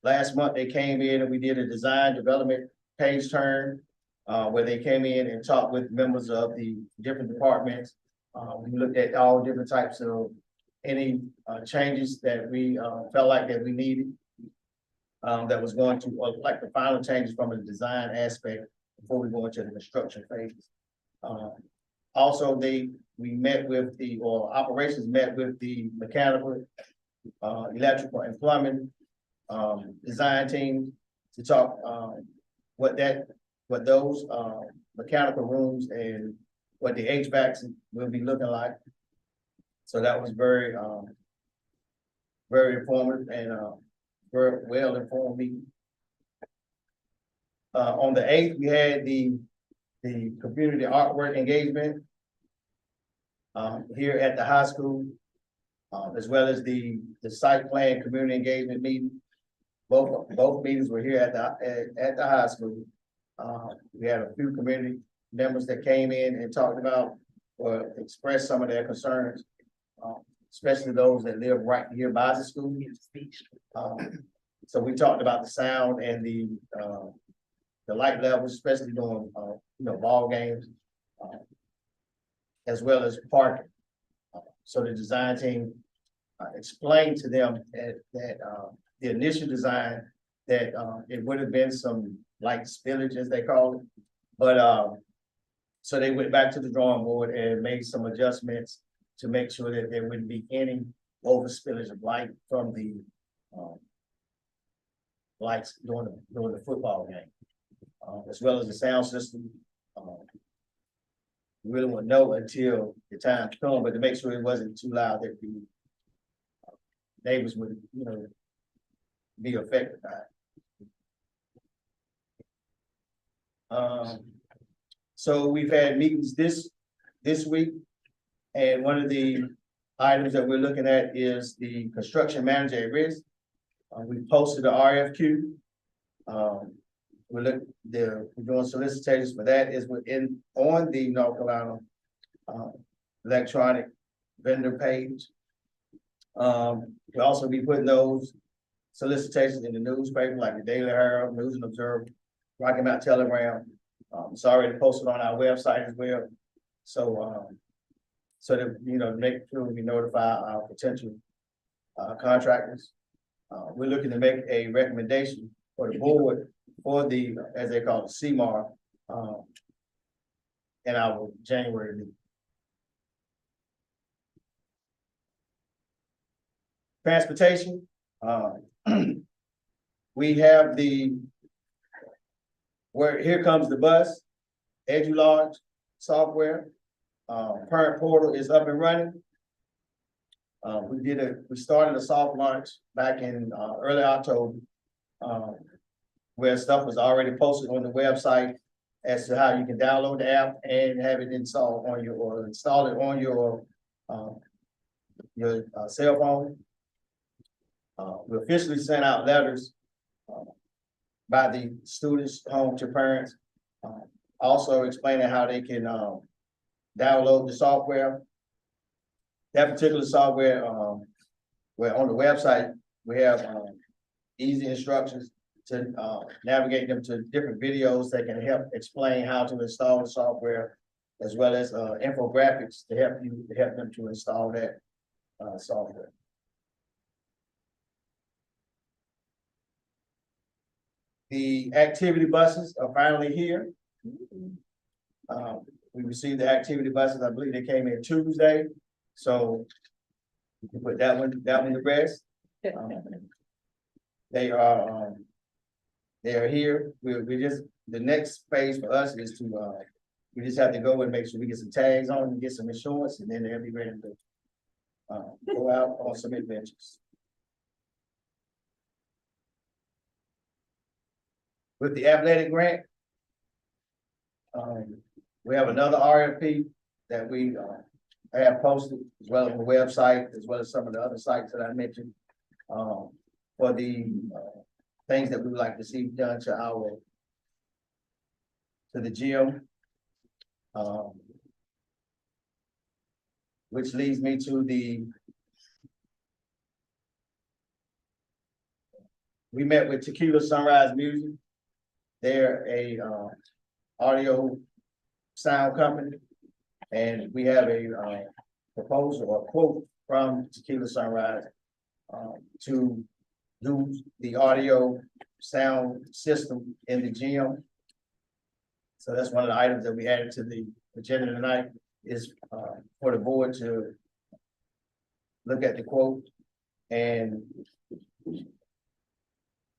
Last month they came in and we did a design development page turn where they came in and talked with members of the different departments. We looked at all different types of any changes that we felt like that we needed. That was going to like the final changes from a design aspect before we go into the construction phase. Also, we met with operations met with the mechanical, electrical and plumbing design team to talk what those mechanical rooms and what the HVACs will be looking like. So that was very informative and very well informed meeting. On the 8th, we had the community artwork engagement here at the high school, as well as the site plan community engagement meeting. Both meetings were here at the high school. We had a few community members that came in and talked about or expressed some of their concerns. especially those that live right nearby the school. So we talked about the sound and the light levels, especially during, ball games. As well as parking. So the design team explained to them that the initial design, that it would have been some light spillage, as they call it. But so they went back to the drawing board and made some adjustments to make sure that there wouldn't be any overspillage of light from the lights during the football game, as well as the sound system. We really won't know until the time comes, but to make sure it wasn't too loud that the neighbors would, be affected by it. So we've had meetings this week, and one of the items that we're looking at is the construction manager at risk. We posted the RFQ. We're doing solicitations for that is on the North Carolina electronic vendor page. We'll also be putting those solicitations in the newspaper, like the Daily Herald, News and Observer, Rocky Mount Telegram. It's already posted on our website as well. So, so that, to make sure we notify our potential contractors. We're looking to make a recommendation for the board for the, as they call it, CMAR, in our January meeting. Transportation, we have here comes the bus, EduLodge software, parent portal is up and running. We started a soft launch back in early October, where stuff was already posted on the website as to how you can download the app and have it installed on or install it on your cell phone. We officially sent out letters by the students home to parents, also explaining how they can download the software. That particular software, where on the website, we have easy instructions to navigate them to different videos that can help explain how to install the software, as well as infographics to help them to install that software. The activity buses are finally here. We received the activity buses, I believe they came in Tuesday, so we can put that one to rest. They are here. We just, the next phase for us is to we just have to go and make sure we get some tags on them and get some insurance, and then they'll be ready to go out on some adventures. With the athletic grant, we have another RFP that we have posted, as well as the website, as well as some of the other sites that I mentioned, for the things that we would like to see done to the gym. Which leads me to we met with Tequila Sunrise Music. They're a audio sound company, and we have a proposal or quote from Tequila Sunrise to do the audio sound system in the gym. So that's one of the items that we added to the agenda tonight, is for the board to look at the quote, and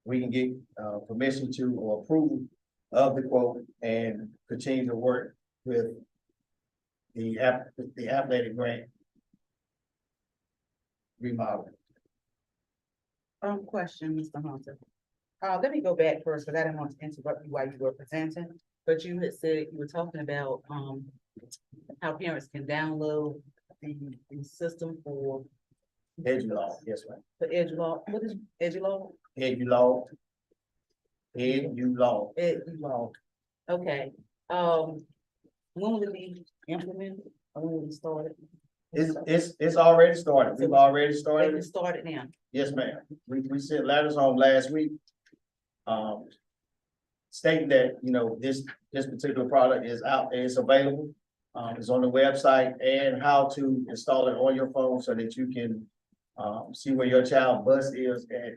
we can get permission to or approval of the quote and continue to work with the athletic grant remodel. Question, Mr. Hunter. Let me go back first, because I didn't want to interrupt you while you were presenting, but you had said you were talking about how parents can download the system for EduLodge, yes, ma'am. the EduLodge. What is EduLodge? EduLodge. EduLodge. EduLodge. Okay. When will it be implemented? Or when will it be started? It's already started. We've already They started. can start it now. Yes, ma'am. We sent letters home last week. Stating that, you know, this particular product is out there, it's available. It's on the website and how to install it on your phone so that you can, see where your child bus is at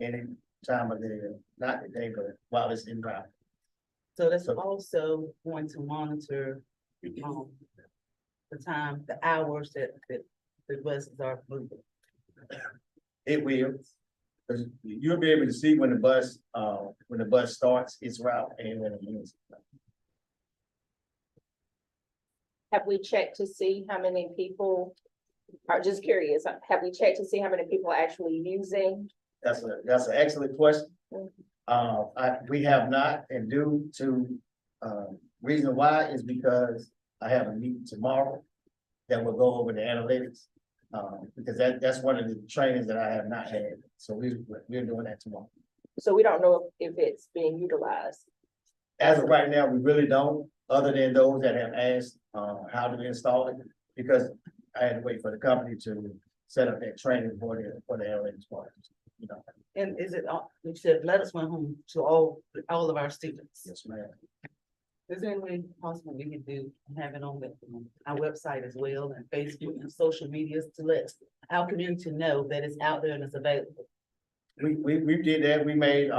any time of the day, not the day, but while it's in route. So that's also going to monitor, the time, the hours that the buses are moving. It will. Cause you'll be able to see when the bus starts its route and when it ends. Have we checked to see how many people, are just curious, have we checked to see how many people are actually using? That's an excellent question. We have not, and due to, reason why is because I have a meeting tomorrow that will go over the analytics. Because that's one of the trainings that I have not had, so we're doing that tomorrow. So we don't know if it's being utilized. As of right now, we really don't, other than those that have asked, how to install it, because I had to wait for the company to set up that training for the analytics part, you know. And is it, you said letters went home to all of our students. Yes, ma'am. Is there any way possible we could do, have it on our website as well and Facebook and social medias to let our community know that it's out there and it's available? We did that, we made,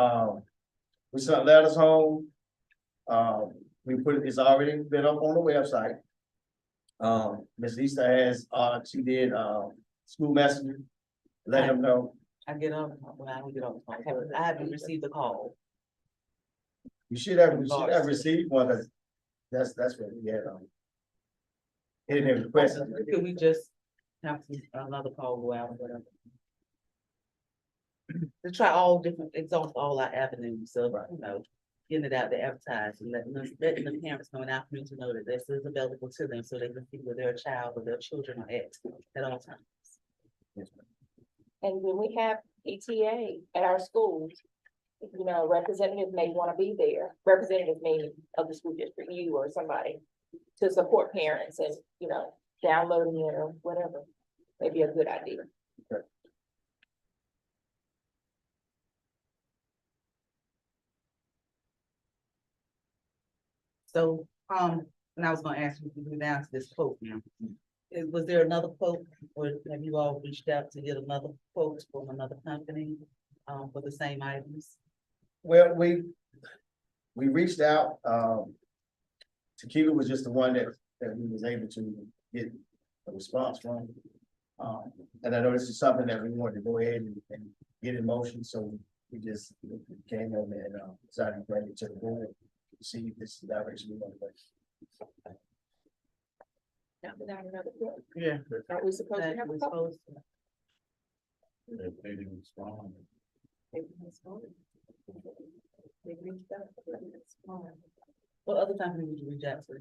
we sent letters home. It's already been up on the website. Ms. Lisa has, she did, school messenger, let them know. I get on, well, I don't get on, I haven't received a call. You should have received one, cause that's what we had, he didn't have requested. Could we just have another call go out or whatever? To try all different, exhaust all our avenues, so, you know, getting it out to advertise and letting the parents know and our community know that this is available to them, so they can see where their child or their children are at all times. And when we have PTA at our schools, you know, representatives may want to be there, representatives meaning of the school district, you or somebody, to support parents and, you know, downloading it or whatever, may be a good idea. Okay. So, and I was gonna ask you to go down to this quote now. Was there another quote, or have you all reached out to get another quote from another company, for the same items? Well, we reached out, Tequila was just the one that we was able to get a response from. And I know this is something that we wanted to go ahead and get in motion, so we just came over and decided to bring it to the board to see if this is the direction we want to go. Not without another quote. Yeah. Aren't we supposed to have a quote? If they didn't respond. What other company would you reach out to?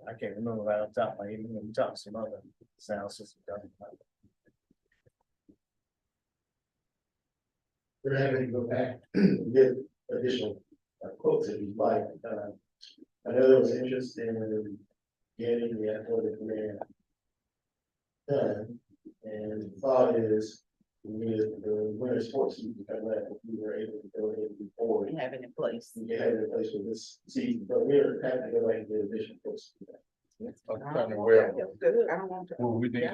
I can't remember right off the top of my head, we talked to some other sound system companies. We're having to go back, and get additional quotes if you'd like. I know there was interest in getting the athletic grant done, and the thought is with the winter sports season coming up, if we were able to go ahead and move forward. And have it in place. We can have it in place for this season, but we're having to go ahead and get additional quotes. I'm trying to where, Good, I don't want to. well, we need to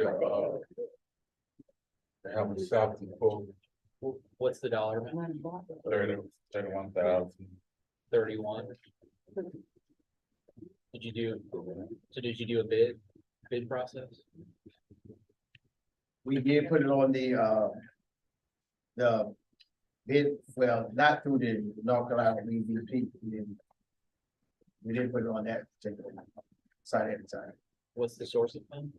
have a shop to quote What's the dollar amount? 31,000. 31. Did you do a bid process? We did put it on the bid, well, not through the North Carolina MVP. We didn't put it on that particular site at the time. What's the source of fund?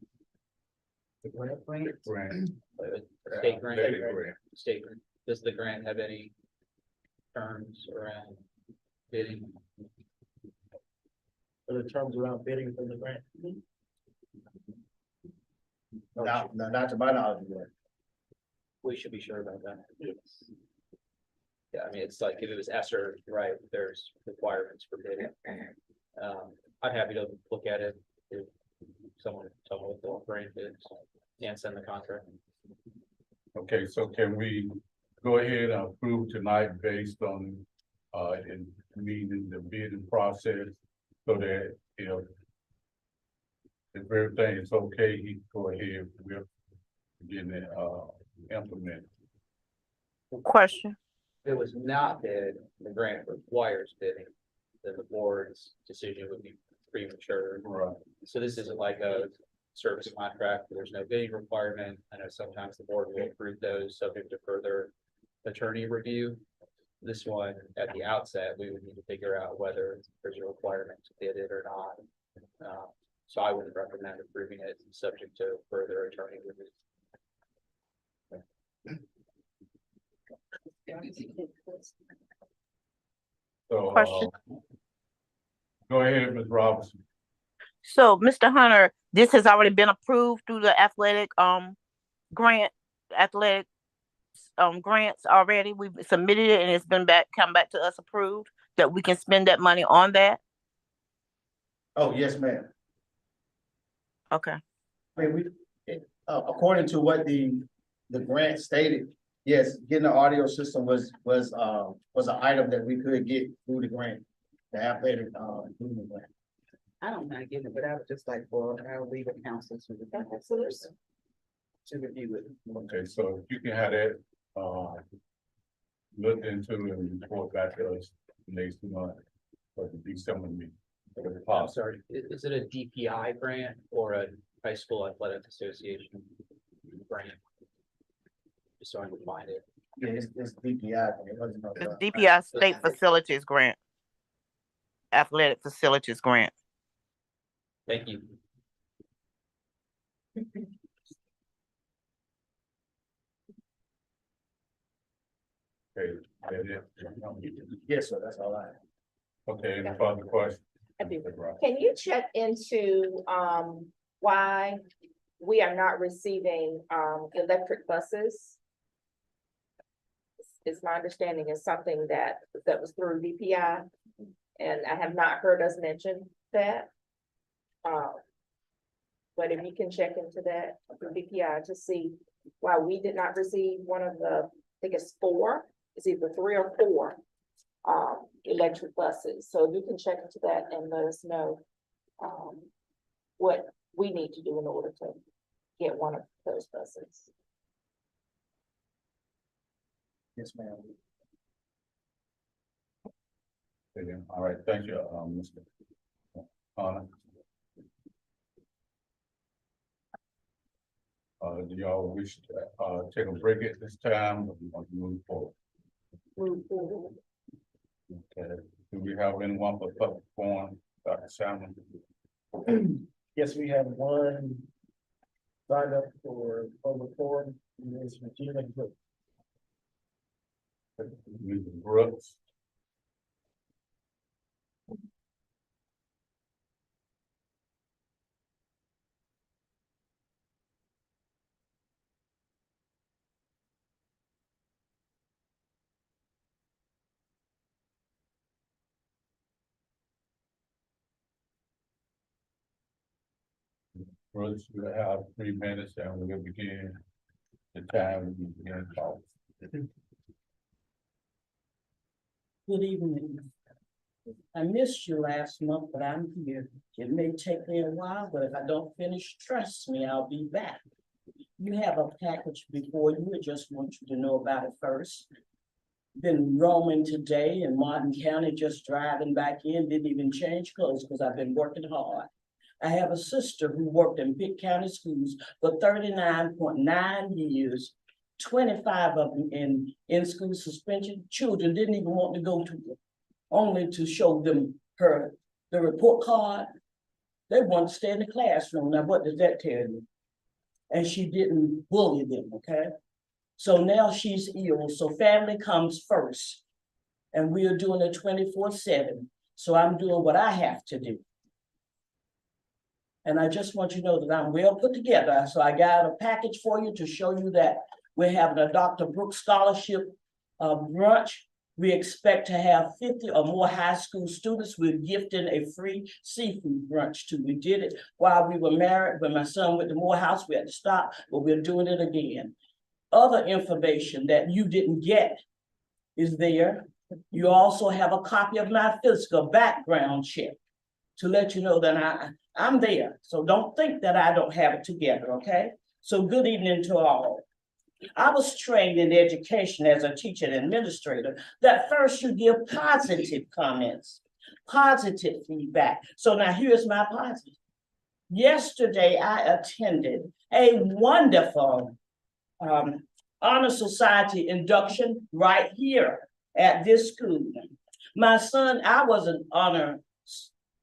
Grant. State grant? Lady grant. State grant. Does the grant have any terms around bidding? Are the terms around bidding for the grant? Not to my knowledge. We should be sure about that. Yeah, I mean, it's like if it was ESSER, right, there's requirements for bidding. I'd happy to look at it if someone tell me what the grant is and send the contract. Okay, so can we go ahead and approve tonight based on, in meeting the bidding process? So that, you know, if everything is okay, he can go ahead with getting it, implemented. Question. If it was not bid, the grant requires bidding, then the board's decision would be premature. Right. So this isn't like a service contract, where there's no bidding requirement. I know sometimes the board will approve those subject to further attorney review. This one, at the outset, we would need to figure out whether there's a requirement to bid it or not. So I would recommend approving it subject to further attorney review. So, Question. go ahead, Ms. Robinson. So, Mr. Hunter, this has already been approved through the athletic, grant, athletic, grants already. We've submitted it and it's been come back to us approved that we can spend that money on that. Oh, yes, ma'am. Okay. I mean, according to what the grant stated, yes, getting an audio system was an item that we could get through the grant, the athletic, improvement grant. I don't mind getting it, but I would just like for our legal counsel to review it. Okay, so if you can have that, looked into and report back to us next month for the December meeting. I'm sorry, is it a DPI grant or a high school athletic association grant? Just so I can find it. Yeah, it's DPI, it wasn't. The DPI State Facilities Grant. Athletic Facilities Grant. Thank you. Okay, that it? Yes, sir, that's all I have. Okay, any further questions? I do. Can you check into, why we are not receiving, electric buses? Is my understanding is something that was through VPI, and I have not heard us mention that. But if you can check into that through VPI to see why we did not receive one of the, I think it's 4, it's either 3 or 4 electric buses. So you can check into that and let us know what we need to do in order to get one of those buses. Yes, ma'am. Okay, all right, thank you, Mr. Hunter. Do y'all wish to take a break at this time, or do you want to move forward? Move forward. Okay, do we have anyone for public forum, Dr. Salmon? Yes, we have one signed up for public forum, Ms. Regina Brooks. Ms. Brooks. Brooks, we'll have 3 minutes and we'll begin the time we begin talk. Good evening. I missed you last month, but I'm here. It may take me a while, but if I don't finish, trust me, I'll be back. You have a package before you. I just want you to know about it first. Been roaming today in Martin County, just driving back in, didn't even change clothes because I've been working hard. I have a sister who worked in Pitt County schools for 39.9 years, 25 of them in school suspension. Children didn't even want to go to them, only to show them the report card. They wanted to stay in the classroom. Now, what does that tell you? And she didn't bully them, okay? So now she's ill, so family comes first. And we are doing it 24/7. So I'm doing what I have to do. And I just want you to know that I'm well put together. So I got a package for you to show you that we're having a Dr. Brooks Scholarship brunch We expect to have 50 or more high school students. We're gifting a free seafood brunch too. We did it while we were married. When my son went to Morehouse, we had to stop, but we're doing it again. Other information that you didn't get is there. You also have a copy of my physical background check to let you know that I'm there. So don't think that I don't have it together, okay? So good evening to all. I was trained in education as a teacher and administrator that first you give positive comments, positive feedback. So now here's my positive. Yesterday, I attended a wonderful Honor Society induction right here at this school. My son, I was an honor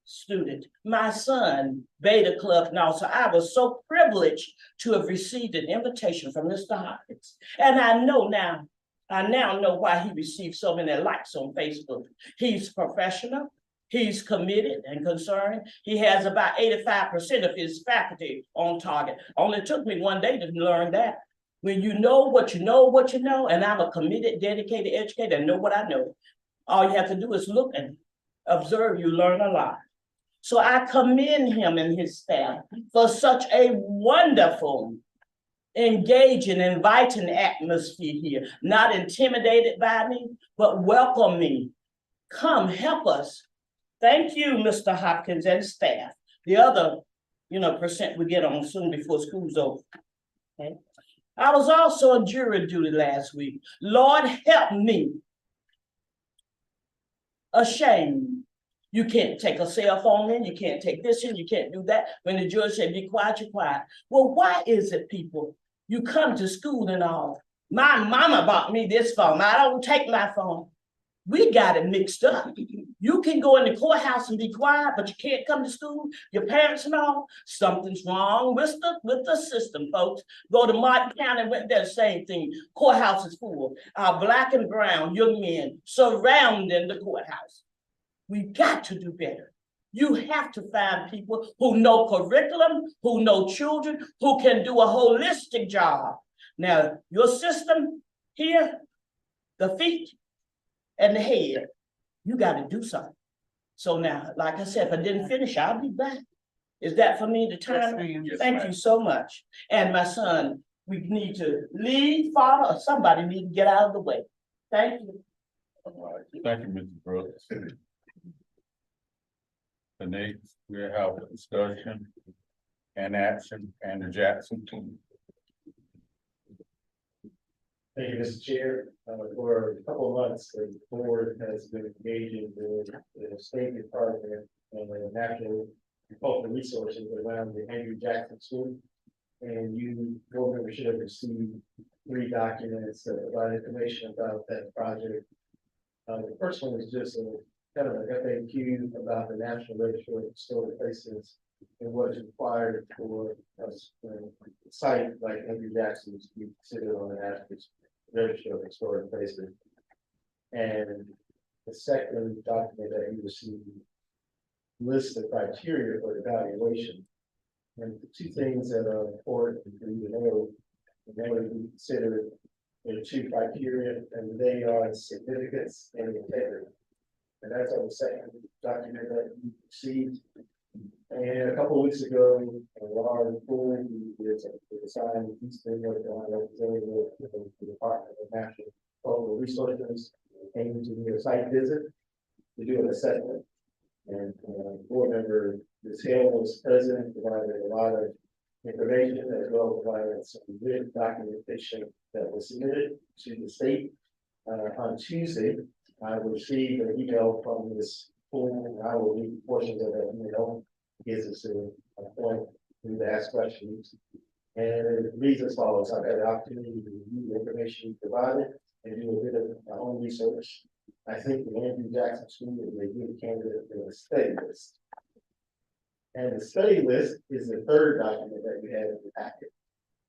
student. My son, Beta Club, and also I was so privileged to have received an invitation from Mr. Hopkins. And I now know why he received so many likes on Facebook. He's professional, he's committed and concerned. He has about 85% of his faculty on target. Only took me one day to learn that. When you know what you know, and I'm a committed, dedicated educator and know what I know, all you have to do is look and observe, you learn a lot. So I commend him and his staff for such a wonderful, engaging, inviting atmosphere here, not intimidated by me, but welcome me. Come help us. Thank you, Mr. Hopkins and staff. The other, percent we get on soon before school's over. Okay. I was also on jury duty last week. Lord help me. Ashamed. You can't take a cell phone in, you can't take this in, you can't do that. When the judge said, be quiet, you're quiet. Well, why is it, people? You come to school and all. My mama bought me this phone. I don't take my phone. We got it mixed up. You can go in the courthouse and be quiet, but you can't come to school. Your parents and all. Something's wrong with the system, folks. Go to Martin County, went there, same thing. Courthouse is full. Our black and brown young men surrounding the courthouse. We've got to do better. You have to find people who know curriculum, who know children, who can do a holistic job. Now, your system here, the feet and the head, you got to do something. So now, like I said, if I didn't finish, I'll be back. Is that for me to turn? Yes, Thank you so much. And my son, we need to leave, father, or somebody need to get out of the way. Thank you. All right. Thank you, Mrs. Brooks. The next, we have a discussion and action and the Jackson team. Thank you, Mr. Chair. For a couple of months, the board has been engaging with the State Department and the Natural and Cultural Resources around the Andrew Jackson School. And you, board members, should have received 3 documents that provide information about that project. The first one is just a kind of an FAQ about the National Register of Historic Places and what is required for a site like Andrew Jackson's to be considered on the National Register of Historic Places. And the second document that you received lists the criteria for evaluation. And the 2 things that are important for you to know in order to be considered, there are 2 criteria, and they are significance and integrity. And that's on the second document that you received. And a couple of weeks ago, Laura Poole, who is assigned Eastern North Carolina representative of the Department of Natural Cultural Resources, came to do a site visit to do an assessment. And board member Ms. Hale was present, provided a lot of information, as well as provided some written documentation that was submitted to the state. On Tuesday, I received an email from Ms. Poole, and I will read portions of that email. Gives us a point to ask questions. And it reads as follows: I've had the opportunity to review the information provided and do a bit of my own research. I think the Andrew Jackson School is a good candidate for the study list. And the study list is the third document that we have in the packet.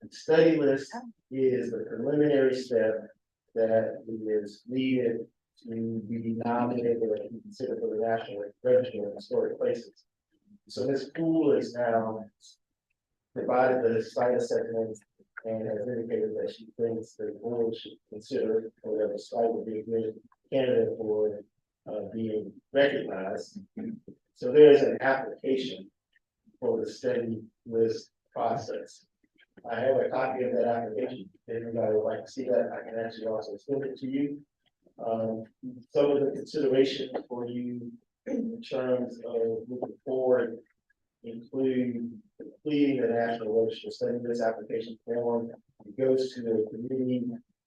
The study list is the preliminary step that is needed to be nominated or to be considered for the National Register of Historic Places. So Ms. Poole is now provided the site assessment and has indicated that she thinks the board should consider whether the site would be a good candidate for, being recognized. So there is an application for the study list process. I have a copy of that application. If anybody would like to see that, I can actually also send it to you. Some of the considerations for you in terms of moving forward include completing the National Register Study List application form. It goes to the committee.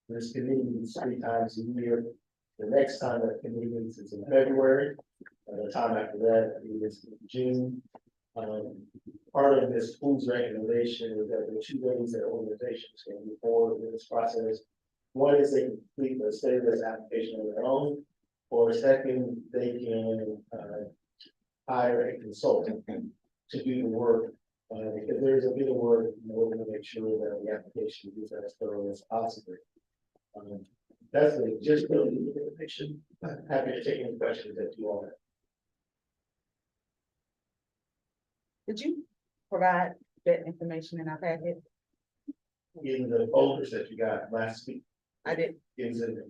This committee meets 3 times a year. The next time that committee meets is in February. The time after that is in June. Part of this school's recommendation is that there are 2 ways that organizations can move forward with this process. One is they can complete the study list application on their own, or second, they can hire a consultant to do the work. If there's a bit of work, we're going to make sure that the application is as thorough as possible. That's the gist of the information. Happy to take any questions that you all have. Did you provide that information in our packet? In the folders that you got last week, I did. is in there.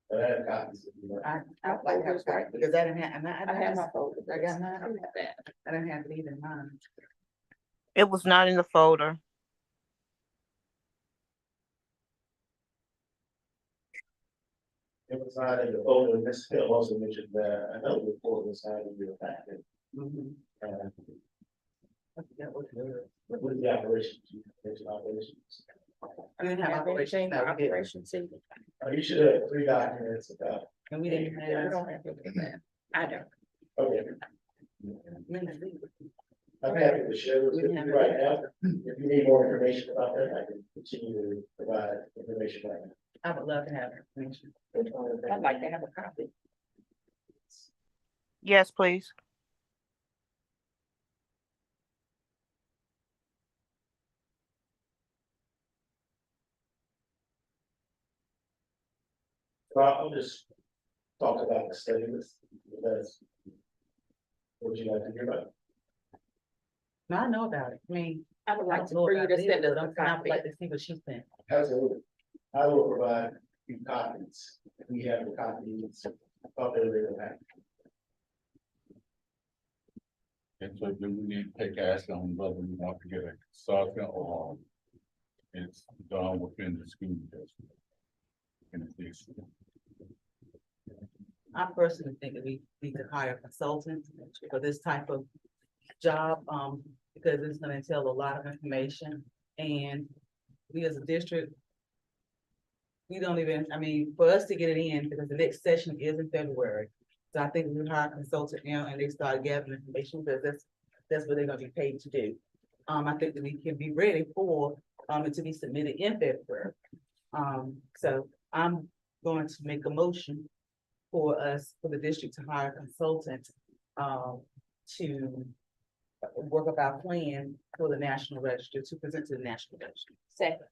But I have copies. If you want. I like to have that because I didn't have, I have my folder. I got mine. I don't have that. I didn't have it either in mine. It was not in the folder. It was not in the folder. Ms. Hill also mentioned that another report was not in your packet. What was the operations? You mentioned operations. I didn't have operations. No, we didn't. Operations either. You should have 3 documents about. And we didn't We have. don't have that. I don't. Okay. I'm happy to share this with you right now. If you need more information about that, I can continue to provide information right now. I would love to have information. I'd like to have a copy. Yes, please. So I'll just talk about the study list. That's what you like to hear about. No, I know about it. I mean. I would like to, know for you about to it, send us but a I would copy. like to see what she sent. Absolutely. I will provide you copies. We have the copies of everything. And so do we need to take action on whether we want to get a consultant or it's done within the school district? In the district? I personally think that we need to hire consultants for this type of job, because it's gonna entail a lot of information. And we as a district, we don't even, I mean, for us to get it in, because the next session is in February. So I think we hire a consultant now and they start gathering information, because that's what they're gonna be paid to do. I think that we can be ready for, it to be submitted in February. So I'm going to make a motion for us, for the district to hire a consultant, to work up our plan for the National Register, to present to the National Register. Second.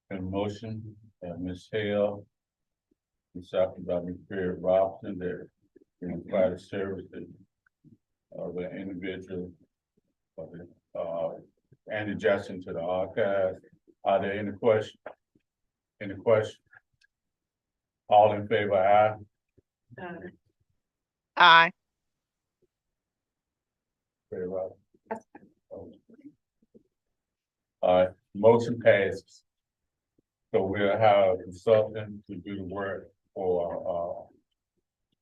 And motion, Ms. Hale. Second by Ms. Perry Robinson, there, provide the services of the individual, and adjusting to the archives. Are there any questions? Any questions? All in favor, aye? Aye. Perry Robinson. All right, motion passes. So we'll have a consultant to do the work for,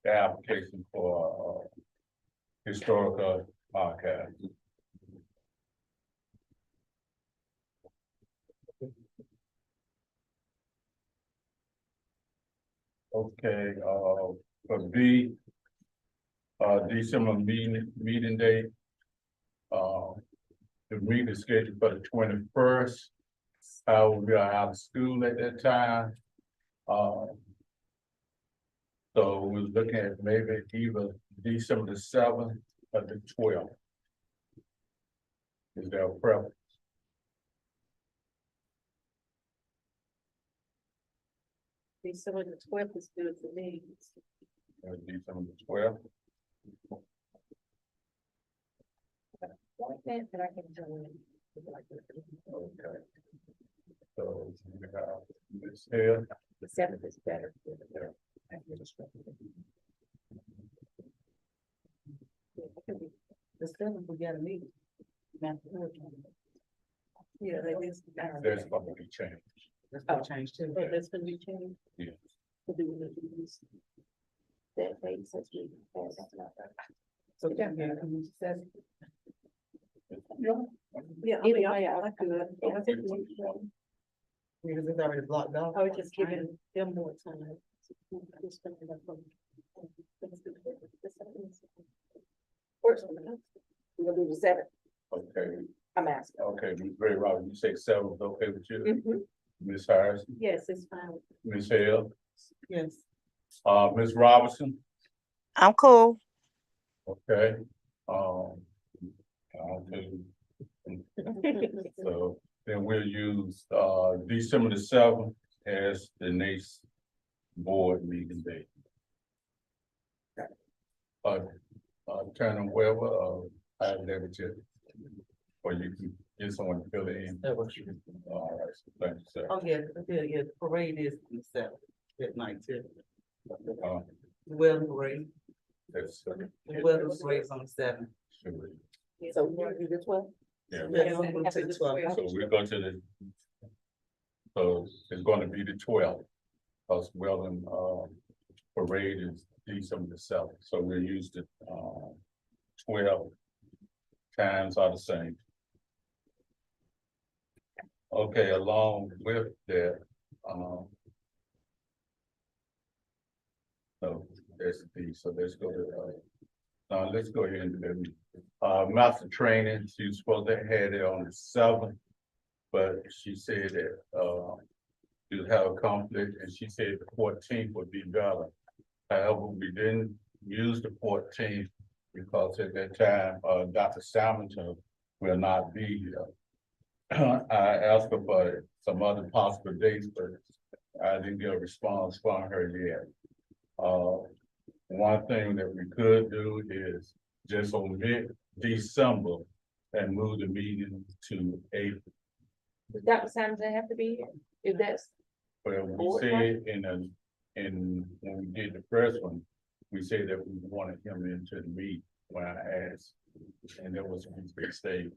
the application for, historical archive. Okay, for B, December meeting date. The meeting is scheduled for the 21st. We're out of school at that time. So we're looking at maybe either December the 7th or the 12th. Is there a preference? December the 12th is good for me. December the 12th. That I can do. Okay. So, we have Ms. Hill. The seventh is better. The seventh, we gotta meet. Yeah, that is. There's going to be change. That's gonna change too. Oh, that's gonna be changed. Yes. To do with these. That date says we. So, yeah, can you say? Yeah. Yeah, I mean, I could. Because it's already blocked off. I was just giving them more time. We're gonna do the seventh, Okay, I'm asking. okay, Ms. Ray Robert, you say seven is okay with you? Mhm. Ms. Harris, Yes, it's fine. Ms. Hill, Yes. Ms. Robinson, I'm cool. okay, okay. So then we'll use, December the seventh as the next board meeting date. Turner Weber, I have never checked. Or you can get someone to fill it in. That was true. All right, so thank you, sir. Oh, yeah, the parade is the seventh, at night too. Uh, The weather parade, that's, the weather parade is on the seventh. should we- So we're gonna do the 12th? yeah, Yeah, we'll go to the 12th. so we go to the. So it's gonna be the 12th, because Welland, parade is December the seventh, so we're used to, 12 times are the same. Okay, along with that, so that's the, so let's go to, let's go ahead and do that. Master training, she was supposed to have it on the seventh, but she said that, she'll have a conflict, and she said the 14th would be better. However, we didn't use the 14th because at that time, Dr. Salmon will not be here. I asked her for some other possible dates, but I didn't get a response from her yet. One thing that we could do is just omit December and move the meeting to April. Does Dr. Sampson have to be here? If that's, But we Board, said when we did the first one, we said that we wanted him into the meeting when I asked, and there was a big stage.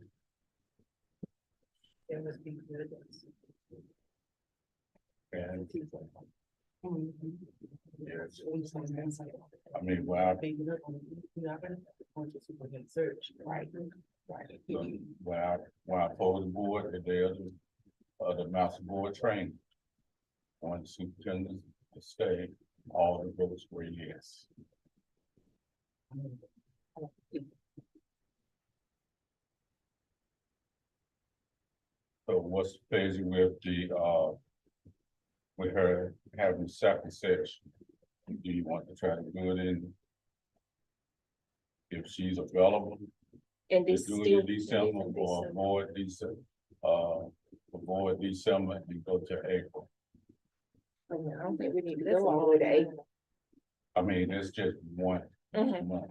It must be good. And Mhm. yes, I mean, well, I Being good on, you know, on the superintendent search. right, right. when I told the board that they are the master board training. On the superintendent to stay, all the votes were yes. So what's busy with with her having second session? Do you want to try to do it in? If she's available, And to this do it still. in December or avoid December, avoid December and go to April? I don't think we need to go all the way to April. I mean, it's just one Mhm. month.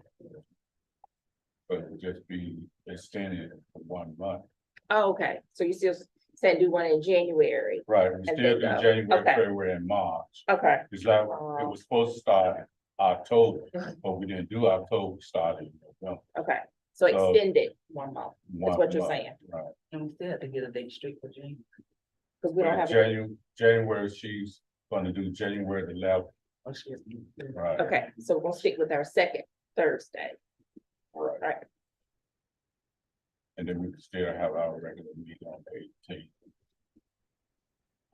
But it would just be extended for 1 month. Oh, okay, so you still said do one in January, Right, we And still then do go. January, Okay. February, and March. okay, It's like, it was supposed to start October, Mhm. but we didn't do October, we started in November. okay, so So- extend it 1 month, is one what you're month, saying, Right. And we still have to get a date straight for January. because we don't have. a- January, she's gonna do January the 11th, Oh, she has to be- right? Okay, so we'll stick with our second Thursday. Right. Right, And then we can still have our regular meeting on the 18th.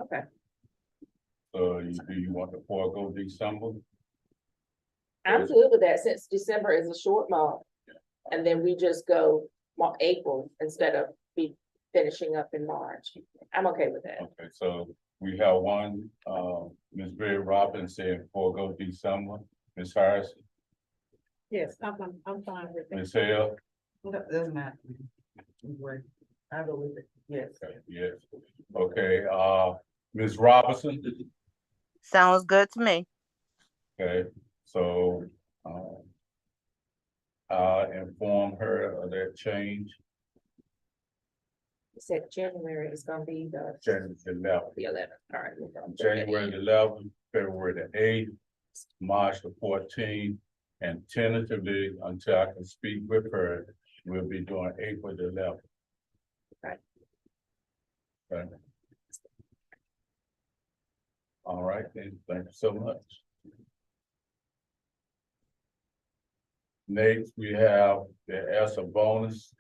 okay, So do you want to forego December? I'm good with that, since December is a short month. And then we just go April instead of be finishing up in March, I'm okay with that. Okay, so we have one, Ms. Berry Robbins said forego December, Ms. Harris, Yes, I'm fine with it. Ms. Hale. That doesn't matter. Anyway, I go with it, yes. Okay, yes, okay, Ms. Robinson, Sounds good to me. okay, so, inform her of that change. said January is gonna be January 11th. the 11th, all right. January 11th, February the 8th, March the 14th, and tentatively, until I can speak with her, we'll be doing April the 11th. Right. Okay. All right, then, thank you so much. Next, we have the ESSER bonus.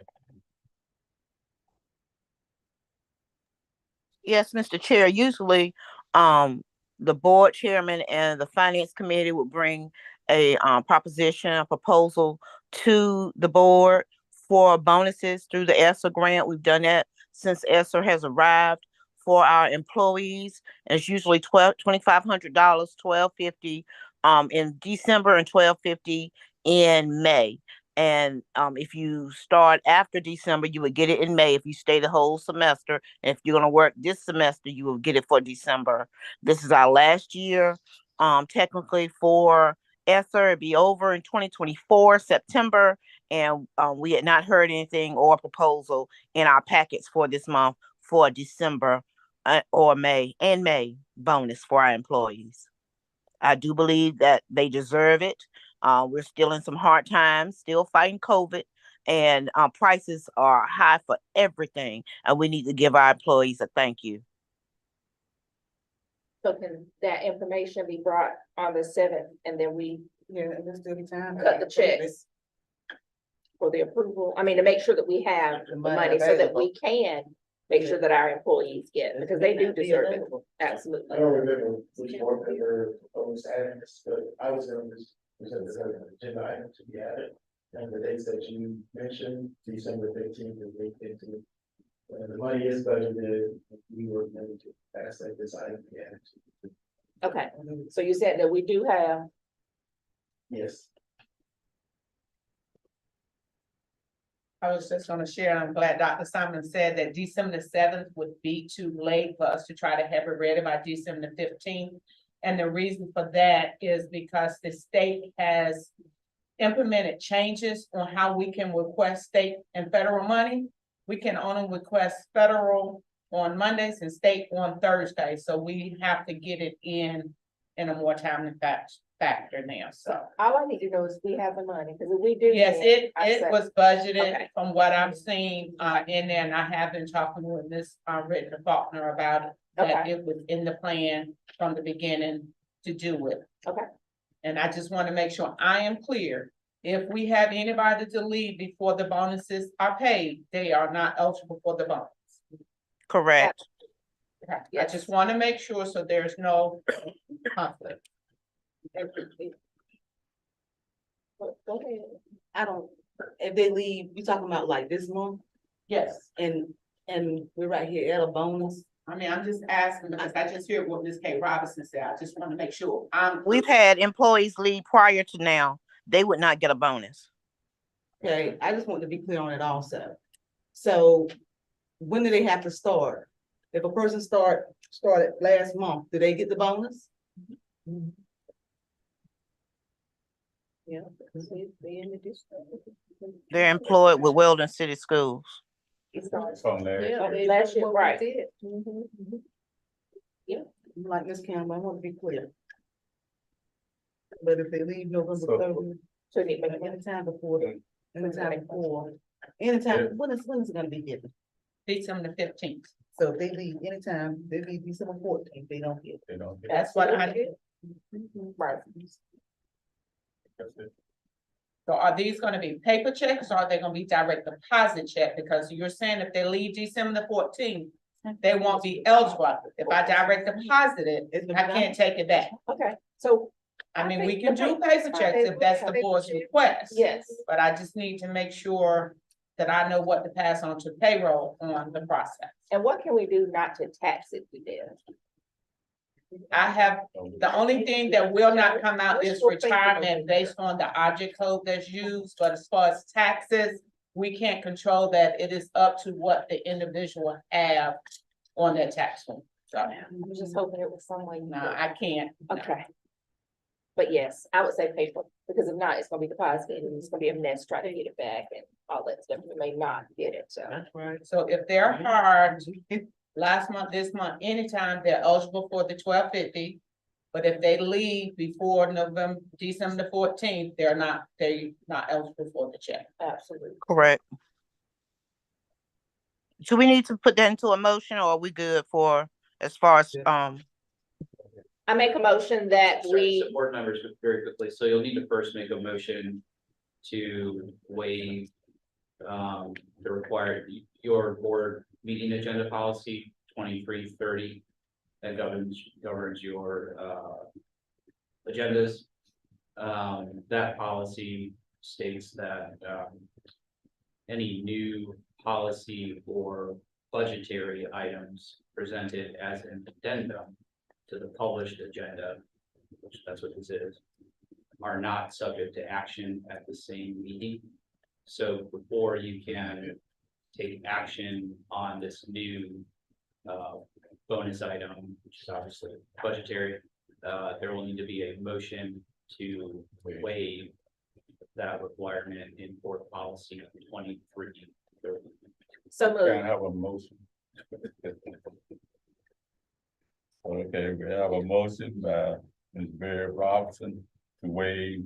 Yes, Mr. Chair, usually, the board chairman and the finance committee would bring a, proposition, a proposal to the board for bonuses through the ESSER grant. We've done that since ESSER has arrived for our employees. And it's usually $2,500, $1,250, in December and $1,250 in May. And, if you start after December, you would get it in May if you stay the whole semester. And if you're gonna work this semester, you will get it for December. This is our last year, technically for ESSER. It'd be over in 2024, September. And, we had not heard anything or proposal in our packets for this month for December, or May bonus for our employees. I do believe that they deserve it. We're still in some hard times, still fighting COVID, and prices are high for everything. And we need to give our employees a thank you. So can that information be brought on the 7th and then we Yeah, let's do the time. cut the checks for the approval? I mean, to make sure that we have the money so that we can make sure that our employees get it, because they do deserve it. Absolutely. I don't remember which board member proposed adding this, but I was gonna just present this as an agenda item to be added. And the dates that you mentioned, December 15th and May 15th. And the money is budgeted, we were going to ask that this item be added to. Okay, so you said that we do have, Yes. I was just gonna share, I'm glad Dr. Simon said that December 7th would be too late for us to try to have it ready by December 15th. And the reason for that is because the state has implemented changes on how we can request state and federal money. We can only request federal on Mondays and state on Thursdays, so we have to get it in a more timely factor now, so. all I need to know is we have the money, because if we do. Yes, then I it say- was budgeted Okay. from what I'm seeing, in there, and I have been talking with Ms. Brittany Faulkner about it. That Okay. it was in the plan from the beginning to do it. Okay. And I just want to make sure I am clear. If we have anybody to leave before the bonuses are paid, they are not eligible for the bonus. Correct. I just want to make sure so there's no conflict. Go ahead. I don't, if they leave, you talking about like this month Yes, and we're right here at a bonus? I mean, I'm just asking because I just heard what Ms. K. Robinson said. I just want to make sure We've had employees leave prior to now. They would not get a bonus. Okay, I just want to be clear on it also. So when do they have to start? If a person started last month, do they get the bonus? Yeah. because they in the district. They're employed with Weldon City Schools. From there. Yeah, they Last year, what we right. did. Like Ms. Campbell, I want to be clear. But if they leave November So- 30th, So need to make a- anytime before, anytime, when is it gonna be given? December 15th. So if they leave anytime, they leave December 14th, they don't get it. They don't get. That's what I, Right. That's it. so are these gonna be paper checks or are they gonna be direct deposit check? Because you're saying if they leave December the 14th, they won't be eligible. If I direct deposit it, I can't take it back. Okay, so. I mean, we think can the do paper- paper checks if that's the paper board's check. request. Yes. But I just need to make sure that I know what to pass on to payroll on the process. And what can we do not to tax it we did? I have, the only thing that will not come out is retirement based on the object code that's used, but as far as taxes, we can't control that. It is up to what the individual have on their tax form. So, I'm just hoping it was some way. no, I can't. No. Okay. But yes, I would say paper, because if not, it's gonna be deposited and it's gonna be a mess trying to get it back and all that stuff. We may not get it, so. That's right. So if they're hard, last month, this month, anytime, they're eligible for the 1250. But if they leave before December the 14th, they're not eligible for the check. Absolutely. Correct. Do we need to put that into a motion or are we good for as far as, I make a motion that we, Board members, very quickly, so you'll need to first make a motion to waive the required, your board meeting agenda policy 2330 that governs your agendas. That policy states that any new policy or budgetary items presented as an addendum to the published agenda, which that's what this is, are not subject to action at the same meeting. So before you can take action on this new bonus item, which is obviously budgetary, there will need to be a motion to waive that requirement in board policy 2330. so Can I moved. have a motion? Okay, we have a motion by Ms. Barry Robinson to waive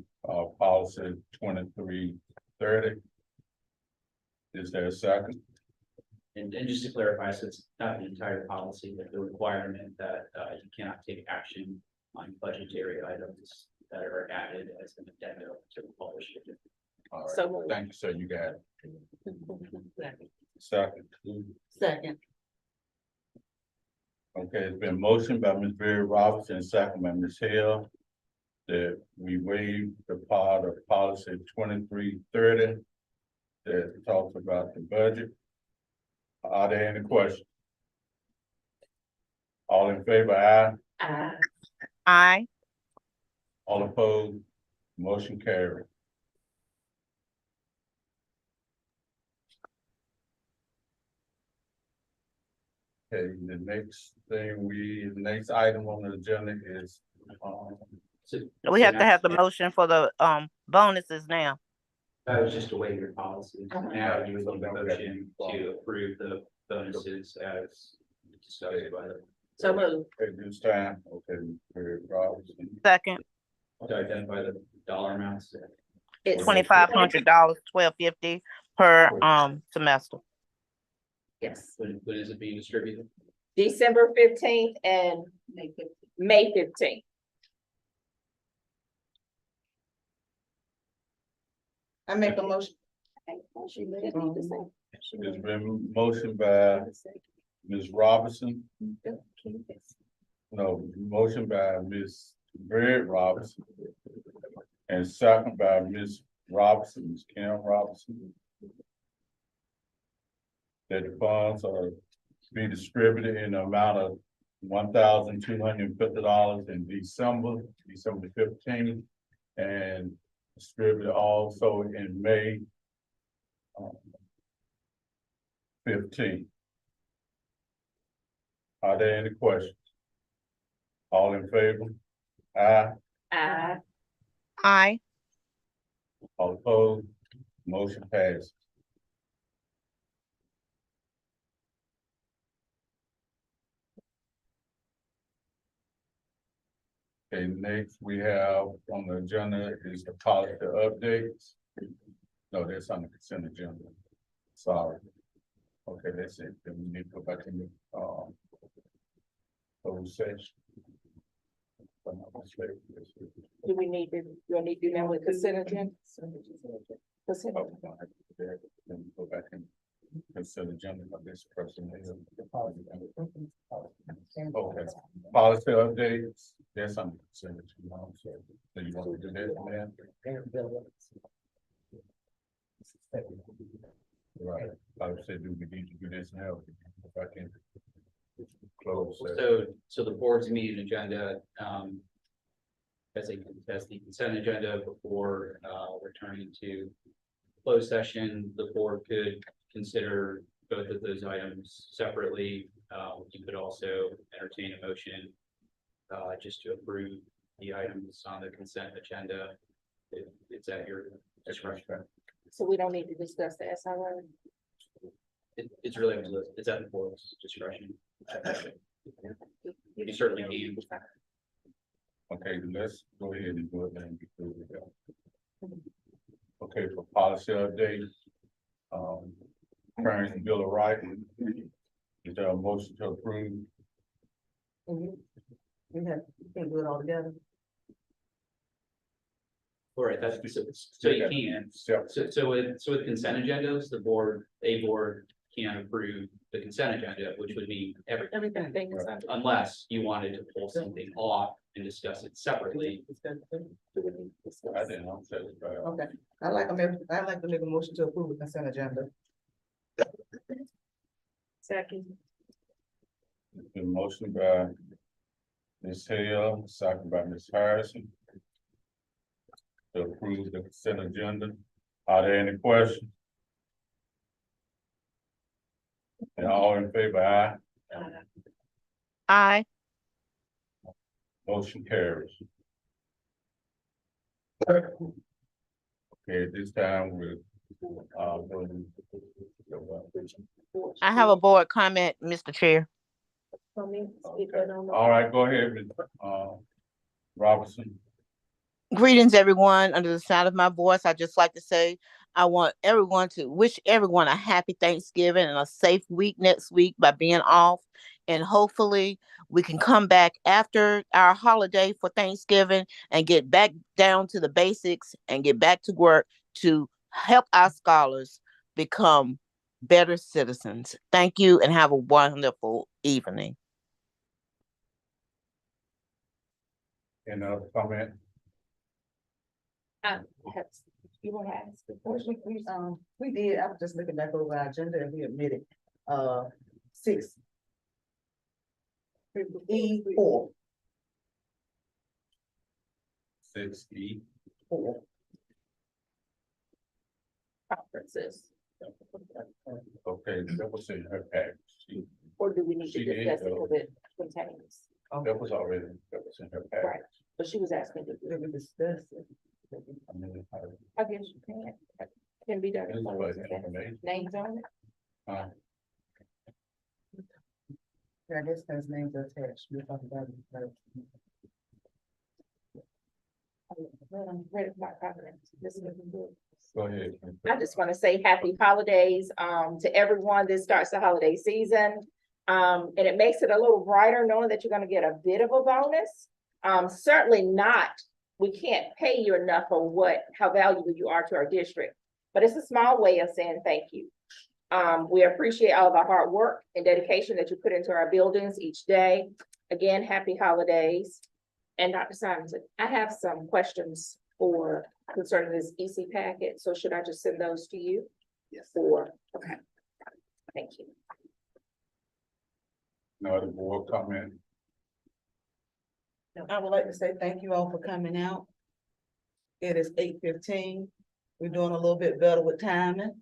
policy 2330. Is there a second? And just to clarify, so it's not the entire policy, but the requirement that you cannot take action on budgetary items that are added as an addendum to the published agenda. All right, So moved. thank you, sir, you got it. Second. Second. Okay, it's been motioned by Ms. Barry Robinson, second by Ms. Hill, that we waive the part of policy 2330 that talks about the budget. Are there any questions? All in favor, aye. aye? All opposed, motion carried. Okay, the next item on the agenda is, We have to have the motion for the, bonuses now. That was just to waive your policy. Now you would need a motion to approve the bonuses as discussed by the. So moved. at this time, okay, Barry Robinson. Second, To identify the dollar amounts. It's $2,500, $1,250 per, semester. Yes, When is it being distributed? December 15th and May 15th. I make a motion. It's been motioned by Ms. Robinson, no, motion by Ms. Barry Robinson. And second by Ms. Robinson, Ms. Kim Robinson. That the funds are be distributed in the amount of $1,250 in December 15th. And distributed also in May 15th. Are there any questions? All in favor? Aye. Aye. All opposed? Motion passes. Okay, next we have on the agenda is the policy updates. No, that's on the consent agenda. Sorry. Okay, that's it. Then we need to go back in the, closed session. Do we need to, you'll need to do that with consent agenda? Consent. Oh, we don't have to do that. Then we go back and consent agenda of this person. Okay, policy updates, there's some consent agenda. So you want to do that, man? Right, I would say, do we need to do this now? If I can close. So the board's meeting agenda, as the consent agenda before, returning to closed session, the board could consider both of those items separately. You could also entertain a motion, just to approve the items on the consent agenda. It's at your discretion. So we don't need to discuss the SRO. It's really, it's at the board's discretion. You certainly can. Okay, let's go ahead and do it then before we go. Okay, for policy update. Current Bill of Rights. Is there a motion to approve? We can do it all together. All right, that's, so you can. So with consent agendas, a board can approve the consent agenda, which would mean everything. Unless you wanted to pull something off and discuss it separately. I didn't know. Okay, I'd like to make a motion to approve the consent agenda. Second. The motion by Ms. Hale, second by Ms. Harrison. To approve the consent agenda. Are there any questions? And all in favor, aye? Aye. Motion carries. Okay, this time we're, I have a board comment, Mr. Chair. all right, go ahead, Ms. Robinson. Greetings, everyone. Under the sound of my voice, I'd just like to say I want everyone to wish everyone a happy Thanksgiving and a safe week next week by being off. And hopefully we can come back after our holiday for Thanksgiving and get back down to the basics and get back to work to help our scholars become better citizens. Thank you and have a wonderful evening. Any other comment? You want to ask? We did, I was just looking back over our agenda and we admitted, 6E4. 6E. Conferences, Okay, that was in her package. or do we need to She did, discuss it though. with it contains? That was already, that was in her Right, package. but she was asking to, We discussed it. I mean, I guess you can be done. this is what information. Names on it. I guess those names are attached. We'll talk about it later. Go ahead. I just want to say happy holidays to everyone. This starts the holiday season. And it makes it a little brighter knowing that you're going to get a bit of a bonus. Certainly not, we can't pay you enough for how valuable you are to our district, but it's a small way of saying thank you. We appreciate all of the hard work and dedication that you put into our buildings each day. Again, happy holidays. And Dr. Simonson, I have some questions concerning this EC packet. So should I just send those to you? Yes. Okay. Thank you. No other board comment. I would like to say thank you all for coming out. It is 8:15. We're doing a little bit better with timing,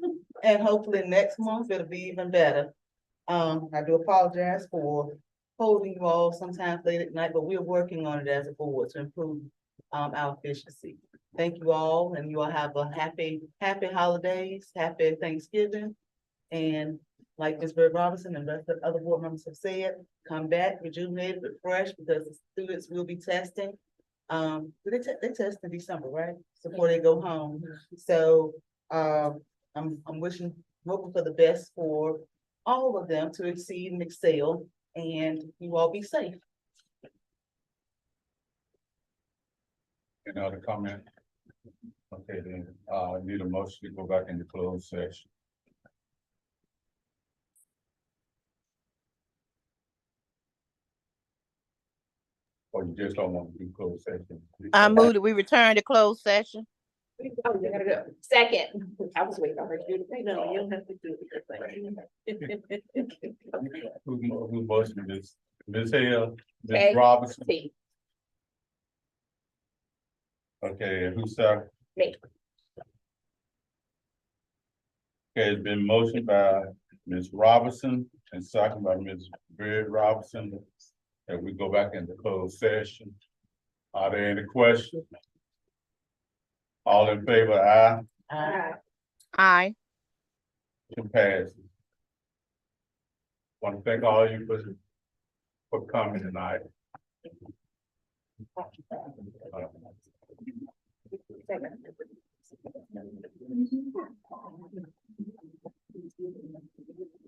and hopefully next month it'll be even better. I do apologize for holding you all sometimes late at night, but we're working on it as a board to improve our efficiency. Thank you all, and you all have a happy holidays, happy Thanksgiving. And like Ms. Bird Robinson and the rest of the other board members have said, come back rejuvenated, refreshed, because the students will be testing. They test in December, right? Before they go home. So I'm hoping for the best for all of them to exceed and excel, and you all be safe. Any other comment? Okay, then, need a motion to go back into closed session. Or you just don't want to do closed session? I move that we return to closed session. Oh, you gotta go. Second, I was waiting on her to do the thing. No, you don't have to do it. Who motioned this? Ms. Hale, Okay. Ms. Robinson? See, Okay, and who's second? me. Okay, it's been motioned by Ms. Robinson and second by Ms. Bird Robinson that we go back into closed session. Are there any questions? All in favor, aye? Aye. Motion passes. Want to thank all you for coming tonight.